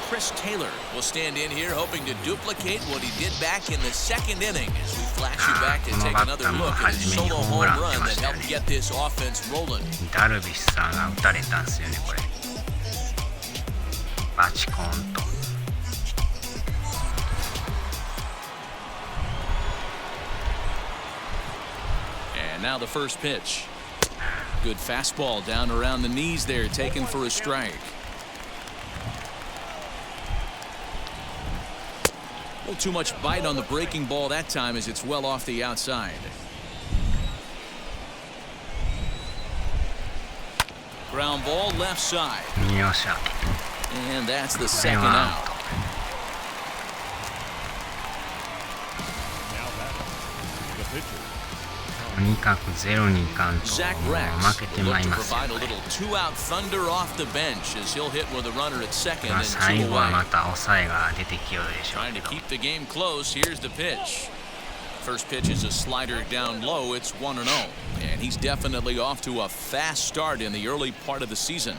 Speaker 1: Chris Taylor will stand in here hoping to duplicate what he did back in the second inning as we flash you back to take another look at his solo home run that helped get this offense rolling.
Speaker 7: ダルビッシュさんが打たれたんですよね、これ。バチコーンと。
Speaker 1: And now the first pitch. Good fastball down around the knees there, taken for a strike. Well, too much bite on the breaking ball that time as it's well off the outside. Ground ball left side.
Speaker 7: よっしゃ。
Speaker 1: And that's the
Speaker 7: これ
Speaker 1: second
Speaker 7: はアウ
Speaker 1: out.
Speaker 7: ト。
Speaker 4: Now batting, the pitcher.
Speaker 7: とにかくゼロにいかんと
Speaker 1: Zach
Speaker 7: もう
Speaker 1: Rex
Speaker 7: 負けて
Speaker 1: will
Speaker 7: ま
Speaker 1: look
Speaker 7: い
Speaker 1: to
Speaker 7: ますよ
Speaker 1: provide a
Speaker 7: これ。
Speaker 1: little two-out thunder off the bench as he'll hit with a runner at second
Speaker 7: まあ
Speaker 1: and
Speaker 7: 最
Speaker 1: two
Speaker 7: 後は
Speaker 1: away.
Speaker 7: また抑えが出てきよるでしょう
Speaker 1: Trying
Speaker 7: け
Speaker 1: to
Speaker 7: ど。
Speaker 1: keep the game close. Here's the pitch. First pitch is a slider down low. It's 1-0. And he's definitely off to a fast start in the early part of the season.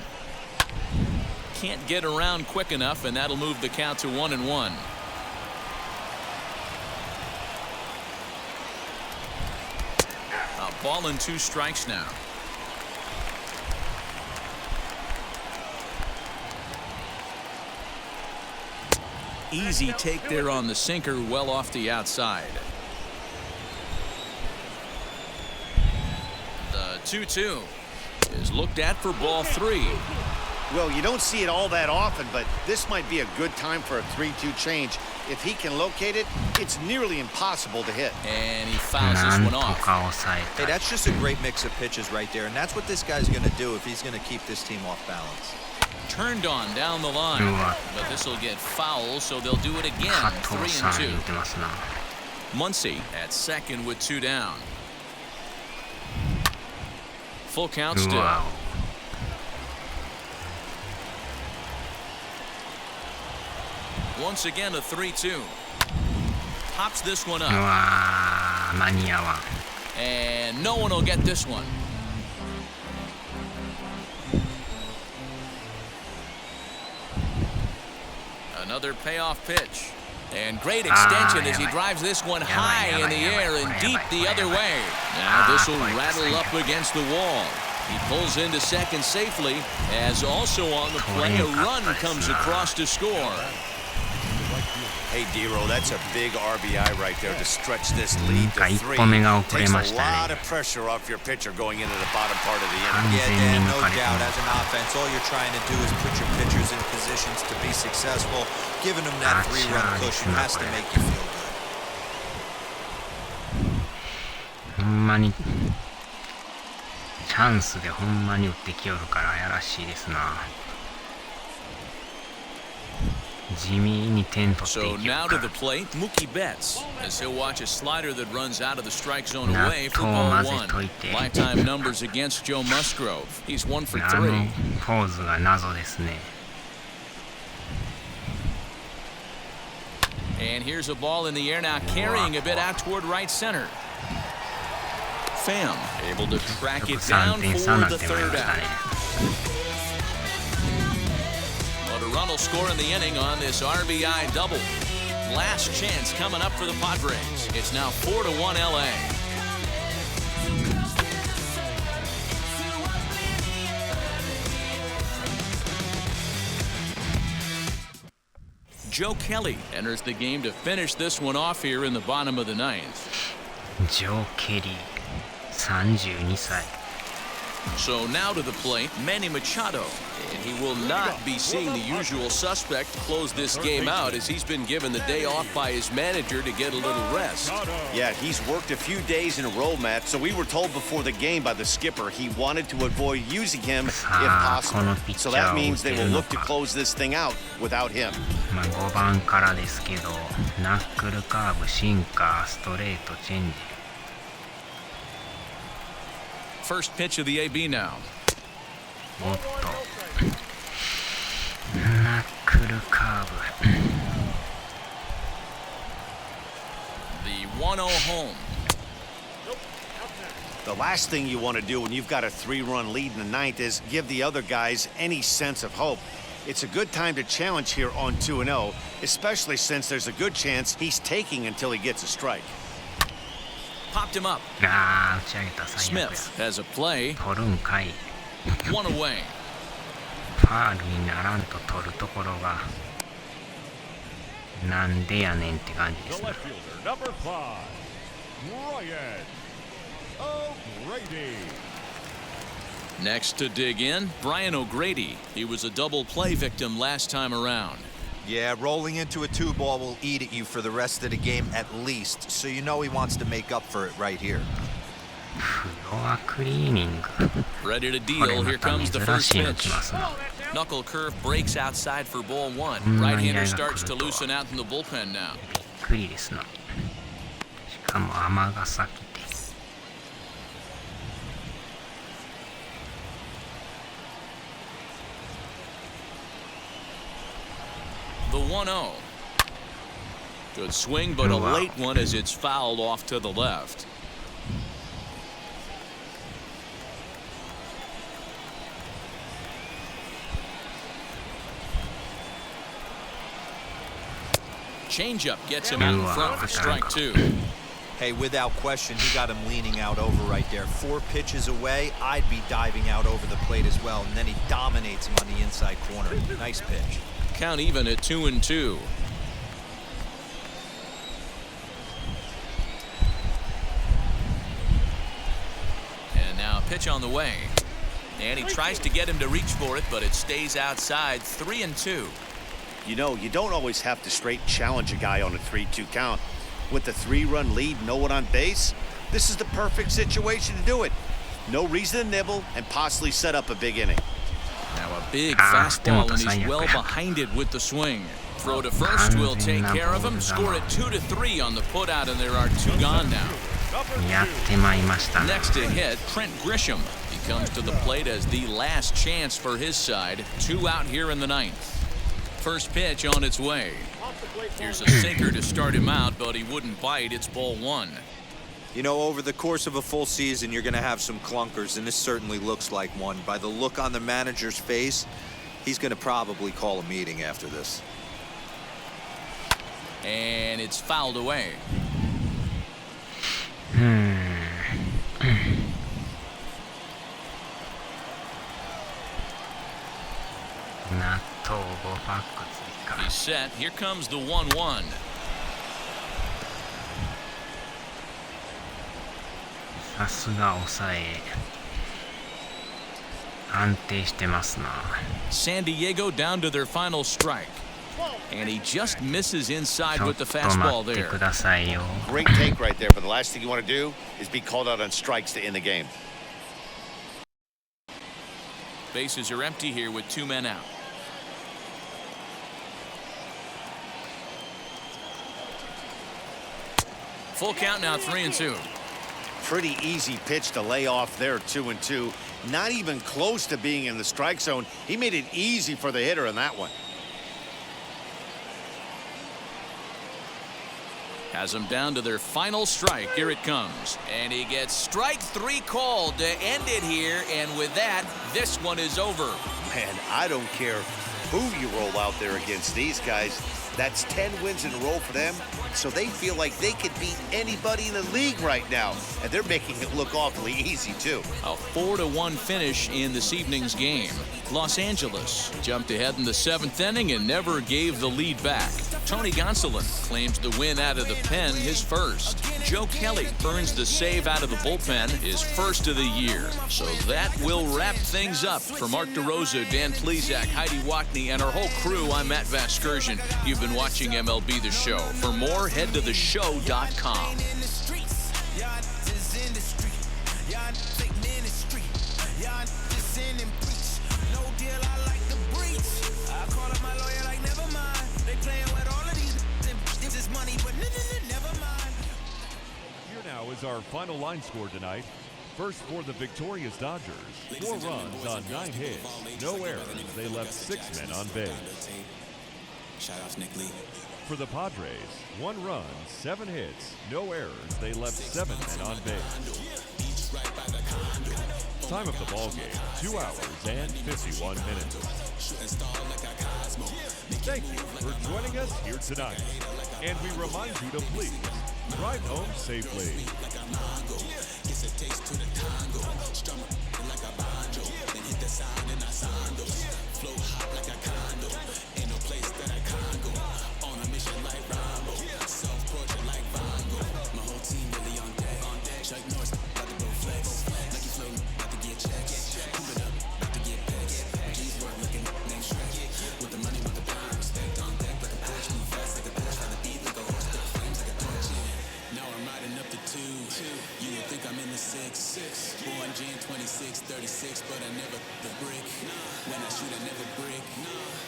Speaker 1: Can't get around quick enough, and that'll move the count to 1-1. A ball and 2 strikes now. Easy take there on the sinker, well off the outside. The 2-2 is looked at for ball 3.
Speaker 2: Well, you don't see it all that often, but this might be a good time for a 3-2 change. If he can locate it, it's nearly impossible to hit.
Speaker 1: And he fouls
Speaker 7: な
Speaker 1: this
Speaker 7: ん
Speaker 1: one
Speaker 7: と
Speaker 1: off.
Speaker 7: か抑え
Speaker 3: Hey,
Speaker 7: た。
Speaker 3: that's just a great mix of pitches right there, and that's what this guy's going to do if he's going to keep this team off balance.
Speaker 1: Turned on down the line, but this will get foul, so they'll do it again.
Speaker 7: 加藤さん
Speaker 1: 3-2.
Speaker 7: 言ってますな。
Speaker 1: Muncy at second with 2 down. Full count
Speaker 7: う
Speaker 1: still.
Speaker 7: わ
Speaker 1: Once again a 3-2. Pops this one
Speaker 7: う
Speaker 1: up,
Speaker 7: わ間に合わん。
Speaker 1: and no one will get this one. Another payoff pitch. And great extension as he drives this one high in the air and deep the other way. Now this will rattle up against the wall. He pulls into second safely as also on the play a run comes across to score.
Speaker 2: Hey, D-Roll, that's a big RBI right there to stretch this lead to
Speaker 7: 一
Speaker 2: 3.
Speaker 7: 歩目が遅れ
Speaker 2: Takes
Speaker 7: ま
Speaker 2: a
Speaker 7: したね。
Speaker 2: lot of pressure off your pitcher going into the bottom part of the inning.
Speaker 3: Yeah,
Speaker 7: 完全
Speaker 3: Dan,
Speaker 7: に
Speaker 3: no
Speaker 7: 抜かれて
Speaker 3: doubt.
Speaker 7: ま
Speaker 3: As
Speaker 7: す
Speaker 3: an offense, all you're trying to do is put your pitchers in positions to be successful. Giving them that 3-run cushion has to make you feel good.
Speaker 7: ほんまにチャンスでほんまに打ってきよるからやらしいですな。地味に点取って
Speaker 1: So
Speaker 7: いきよ
Speaker 1: now
Speaker 7: る
Speaker 1: to
Speaker 7: か
Speaker 1: the plate, Mookie Betts, as he'll watch a slider that runs out of the strike zone
Speaker 7: 納
Speaker 1: away for
Speaker 7: 豆を
Speaker 1: ball
Speaker 7: 混ぜ
Speaker 1: one.
Speaker 7: といて
Speaker 1: Lifetime numbers against Joe Musgrove. He's 1 for
Speaker 7: あの
Speaker 1: 3.
Speaker 7: ポーズが謎ですね。
Speaker 1: And here's a ball in the air now, carrying a bit out toward right center. Pham able to track it
Speaker 7: 3
Speaker 1: down
Speaker 7: 点
Speaker 1: for
Speaker 7: 差になっ
Speaker 1: the
Speaker 7: てまいり
Speaker 1: third
Speaker 7: ました
Speaker 1: out.
Speaker 7: ね。
Speaker 1: But a run will score in the inning on this RBI double. Last chance coming up for the Padres. It's now 4-1 LA. Joe Kelly enters the game to finish this one off here in the bottom of the ninth.
Speaker 7: ジョー・ケリー32歳。
Speaker 1: So now to the plate, Manny Machado. And he will not be seeing the usual suspect to close this game out, as he's been given the day off by his manager to get a little rest.
Speaker 2: Yeah, he's worked a few days in a row, Matt, so we were told before the game by the skipper he wanted to avoid using him if possible. So that means they will look to close this thing out without him.
Speaker 7: 5番からですけど、ナックルカーブ、シンカー、ストレート、チェンジ。
Speaker 1: First pitch of the AB now.
Speaker 7: おっと。ナックルカーブ。
Speaker 1: The 1-0 home.
Speaker 2: The last thing you want to do when you've got a 3-run lead in the ninth is give the other guys any sense of hope. It's a good time to challenge here on 2-0, especially since there's a good chance he's taking until he gets a strike.
Speaker 1: Popped him up.
Speaker 7: ああ、打ち上げた、最悪や。
Speaker 1: Smith has a play.
Speaker 7: 取るんかい。
Speaker 1: One away.
Speaker 7: ファールにならんと取るところがなんでやねんって感じですね。
Speaker 4: The left fielder, number 5, Ryan O'Grady.
Speaker 1: Next to dig in, Brian O'Grady. He was a double play victim last time around.
Speaker 3: Yeah, rolling into a 2-ball will eat at you for the rest of the game at least, so you know he wants to make up for it right here.
Speaker 7: フロアクリーニング。
Speaker 1: Ready to
Speaker 7: こ
Speaker 1: deal.
Speaker 7: れま
Speaker 1: Here
Speaker 7: た
Speaker 1: comes the
Speaker 7: 珍
Speaker 1: first
Speaker 7: しいの
Speaker 1: pitch.
Speaker 7: きますな。
Speaker 1: Knuckle curve breaks outside for ball one.
Speaker 7: こんなに
Speaker 1: Right-hander
Speaker 7: 矢が来
Speaker 1: starts
Speaker 7: る
Speaker 1: to
Speaker 7: とは
Speaker 1: loosen out in the bullpen now.
Speaker 7: びっくりですな。しかも尼崎で。
Speaker 1: The 1-0. Good swing, but a late one as it's fouled off to the left. Changeup gets him out in front for strike two.
Speaker 3: Hey, without question, he got him leaning out over right there. 4 pitches away, I'd be diving out over the plate as well, and then he dominates him on the inside corner. Nice pitch.
Speaker 1: Count even at 2-2. And now a pitch on the way. And he tries to get him to reach for it, but it stays outside. 3-2.
Speaker 2: You know, you don't always have to straight challenge a guy on a 3-2 count. With the 3-run lead, no one on base, this is the perfect situation to do it. No reason to nibble and possibly set up a big inning.
Speaker 1: Now a big fastball, and he's well behind it with the swing. Throw to first will take care of him. Score it 2-3 on the putout, and there are 2 gone now.
Speaker 7: やってまいりましたね。
Speaker 1: Next to hit, Trent Grisham. He comes to the plate as the last chance for his side. 2 out here in the ninth. First pitch on its way. Here's a sinker to start him out, but he wouldn't bite. It's ball 1.
Speaker 3: You know, over the course of a full season, you're going to have some clunkers, and this certainly looks like one. By the look on the manager's face, he's going to probably call a meeting after this.
Speaker 1: And it's fouled away.
Speaker 7: 納豆5パック追加。
Speaker 1: He's set. Here comes the 1-1.
Speaker 7: さすが抑え。安定してますな。
Speaker 1: San Diego down to their final strike. And he just misses inside
Speaker 7: ちょ
Speaker 1: with
Speaker 7: っ
Speaker 1: the
Speaker 7: と
Speaker 1: fastball
Speaker 7: 待って
Speaker 1: there.
Speaker 7: くださいよ。
Speaker 2: Great take right there, but the last thing you want to do is be called out on strikes to end the game.
Speaker 1: Bases are empty here with 2 men out. Full count now, 3-2.
Speaker 2: Pretty easy pitch to lay off there, 2-2. Not even close to being in the strike zone. He made it easy for the hitter in that one.
Speaker 1: Has them down to their final strike. Here it comes. And he gets strike 3 called to end it here. And with that, this one is over.
Speaker 2: Man, I don't care who you roll out there against these guys. That's 10 wins in a row for them. So they feel like they could beat anybody in the league right now. And they're making it look awfully easy, too.
Speaker 1: A 4-1 finish in this evening's game. Los Angeles jumped ahead in the 7th inning and never gave the lead back. Tony Gonsolin claims the win out of the pen, his first. Joe Kelly earns the save out of the bullpen, his first of the year. So that will wrap things up. For Mark DeRosa, Dan Plesac, Heidi Watney, and our whole crew, I'm Matt Vasgersian. You've been watching MLB The Show. For more, head to theshow.com.
Speaker 4: Now is our final line score tonight. First for the victorious Dodgers, 4 runs on 9 hits, no errors. They left 6 men on base. For the Padres, 1 run, 7 hits, no errors. They left 7 men on base. Time of the ball game, 2 hours and 51 minutes. Thank you for joining us here tonight. And we remind you to please drive home safely.
Speaker 9: Born Jan 26, 36, but I never the brick. When I shoot, I never brick.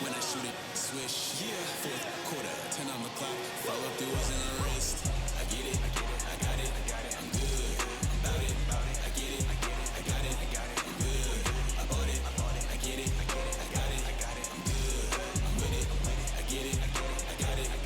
Speaker 9: When I shoot it, swish. Fourth quarter, 10 on the clock. Follow throughs in the wrist. I get it, I got it, I'm good. I'm about it, I get it, I got it, I'm good. I bought it, I get it, I got it, I'm good. I'm with it, I get it, I got it, I'm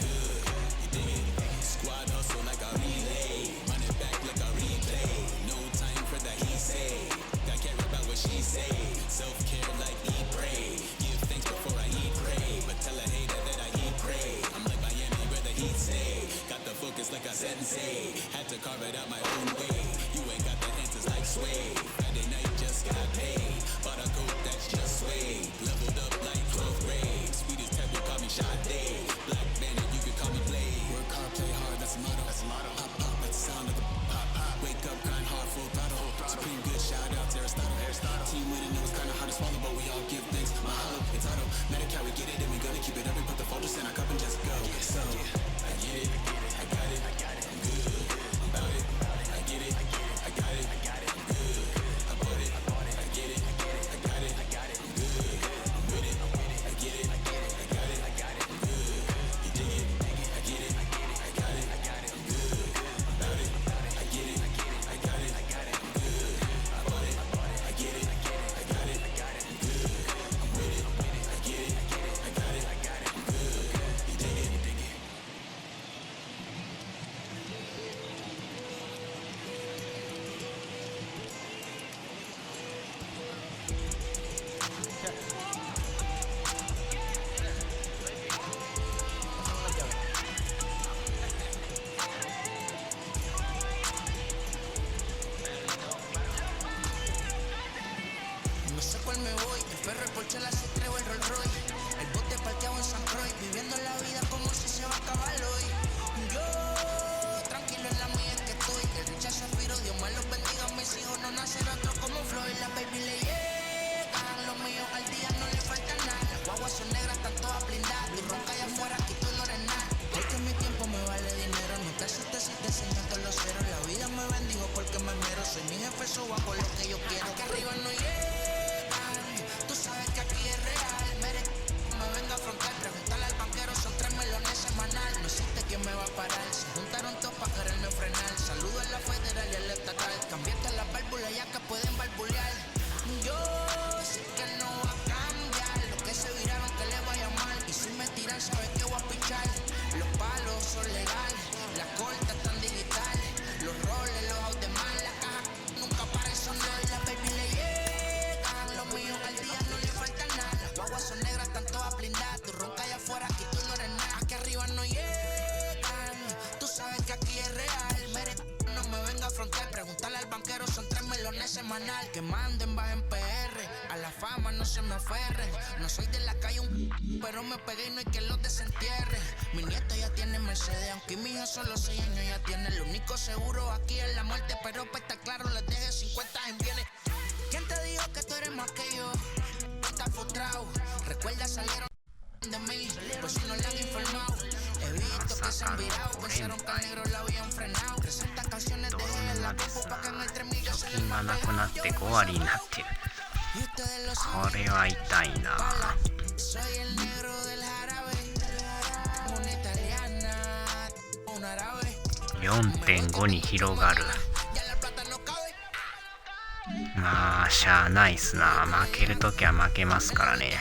Speaker 9: good. You dig it? Squad hustle like a relay. Run it back like a replay. No time for that he say. Got care about what she say. Self-care like eat, pray. Give thanks before I eat, pray. But tell a hater that I eat, pray. I'm like Miami where the heat say. Got the focus like I said and say. Had to carve it out my own way. You ain't got the answers like sway. Friday night just got paid. Bought a coat that's just suede. Leveled up like 12th grade. Sweetest type will call me Sade. Black Bandit, you can call me Blade. Work hard, play hard, that's a motto. Pop, pop, that's the sound of the pop, pop. Wake up, grind hard, full throttle. Supreme good, shout out to Aristotle. Team winning, it was kinda hard to swallow, but we all give thanks. My hollow, it's auto. Medicare, we get it, and we gonna keep it up. We put the focus in our cup and just go. So, I get it, I got it, I'm good. I'm about it, I get it, I got it, I'm good. I bought it, I get it, I got it, I'm good. I'm with it, I get it, I got it, I'm good. You dig it, I get it, I got it, I'm good. I'm about it, I get it, I got it, I'm good. I bought it, I get it, I got it, I'm good. I'm with it, I get it, I got it, I'm good. You dig it, no sé cuál me voy, el perro, el Porsche, la Citre o el Rolls Royce. El bote parqueado en San Croix, viviendo la vida como si se va a acabar hoy. Yo, tranquilo en la mía en que estoy. El Richard Zafiro, Dios más los bendiga. Mis hijos no nacerán otros como Floyd. La baby le llegan, los míos al día no le falta nada. Las guaguas son negras, están todas blindadas. Tu ronca allá afuera, aquí tú no eres nada. Porque mi tiempo me vale dinero. No te asustes si te enseño todos los ceros. La vida me bendijo porque me mero. Soy mi jefe, subo por lo que yo quiero. Aquí arriba no llegan. Tú sabes que aquí es real. Mere, me venga a afrontar. Preguntarle al banquero, son 3 melones semanal. No existe quien me va a parar. Se juntaron todos para quererme frenar. Saludo a la federal y al estatal. Cambiaste las válvulas ya que pueden barbulear. Yo sé que no va a cambiar. Los que se viraron que le vaya mal. Y si me tiran, sabes que voy a pichar. Los palos son legales. Las cortas están digitales. Los roles, los out de mal. La caja nunca paran, son LOL. La baby le llegan. Los míos al día no le falta nada. Las guaguas son negras, están todas blindadas. Tu ronca allá afuera, aquí tú no eres nada. Aquí arriba no llegan. Tú sabes que aquí es real. Mere, no me venga a afrontar. Preguntarle al banquero, son 3 melones semanal. Que manden, bajen PR. A la fama no se me aferren. No soy de la calle, pero me pegué y no hay que los desentierre. Mi nieto ya tiene Mercedes, aunque mi hija solo 6 años ya tiene. Lo único seguro aquí es la muerte, pero para estar claro les deje 50 en bienes. ¿Quién te dijo que tú eres más que yo? Estás frustrado. Recuerda salieron de mí, por si no le han informado. He visto que se han virado, pensaron que al negro lo habían frenado. 60 canciones de él, la copo pa' que en el 3 millas se le
Speaker 7: がなくなって5割になってる。これは痛いな。
Speaker 9: Soy el negro del jarabe, una italiana, un árabe.
Speaker 7: 4.5 に広がる。まあしゃあないっすな。負けるときは負けますからね。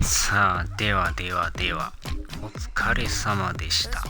Speaker 7: さあではお疲れ様でした。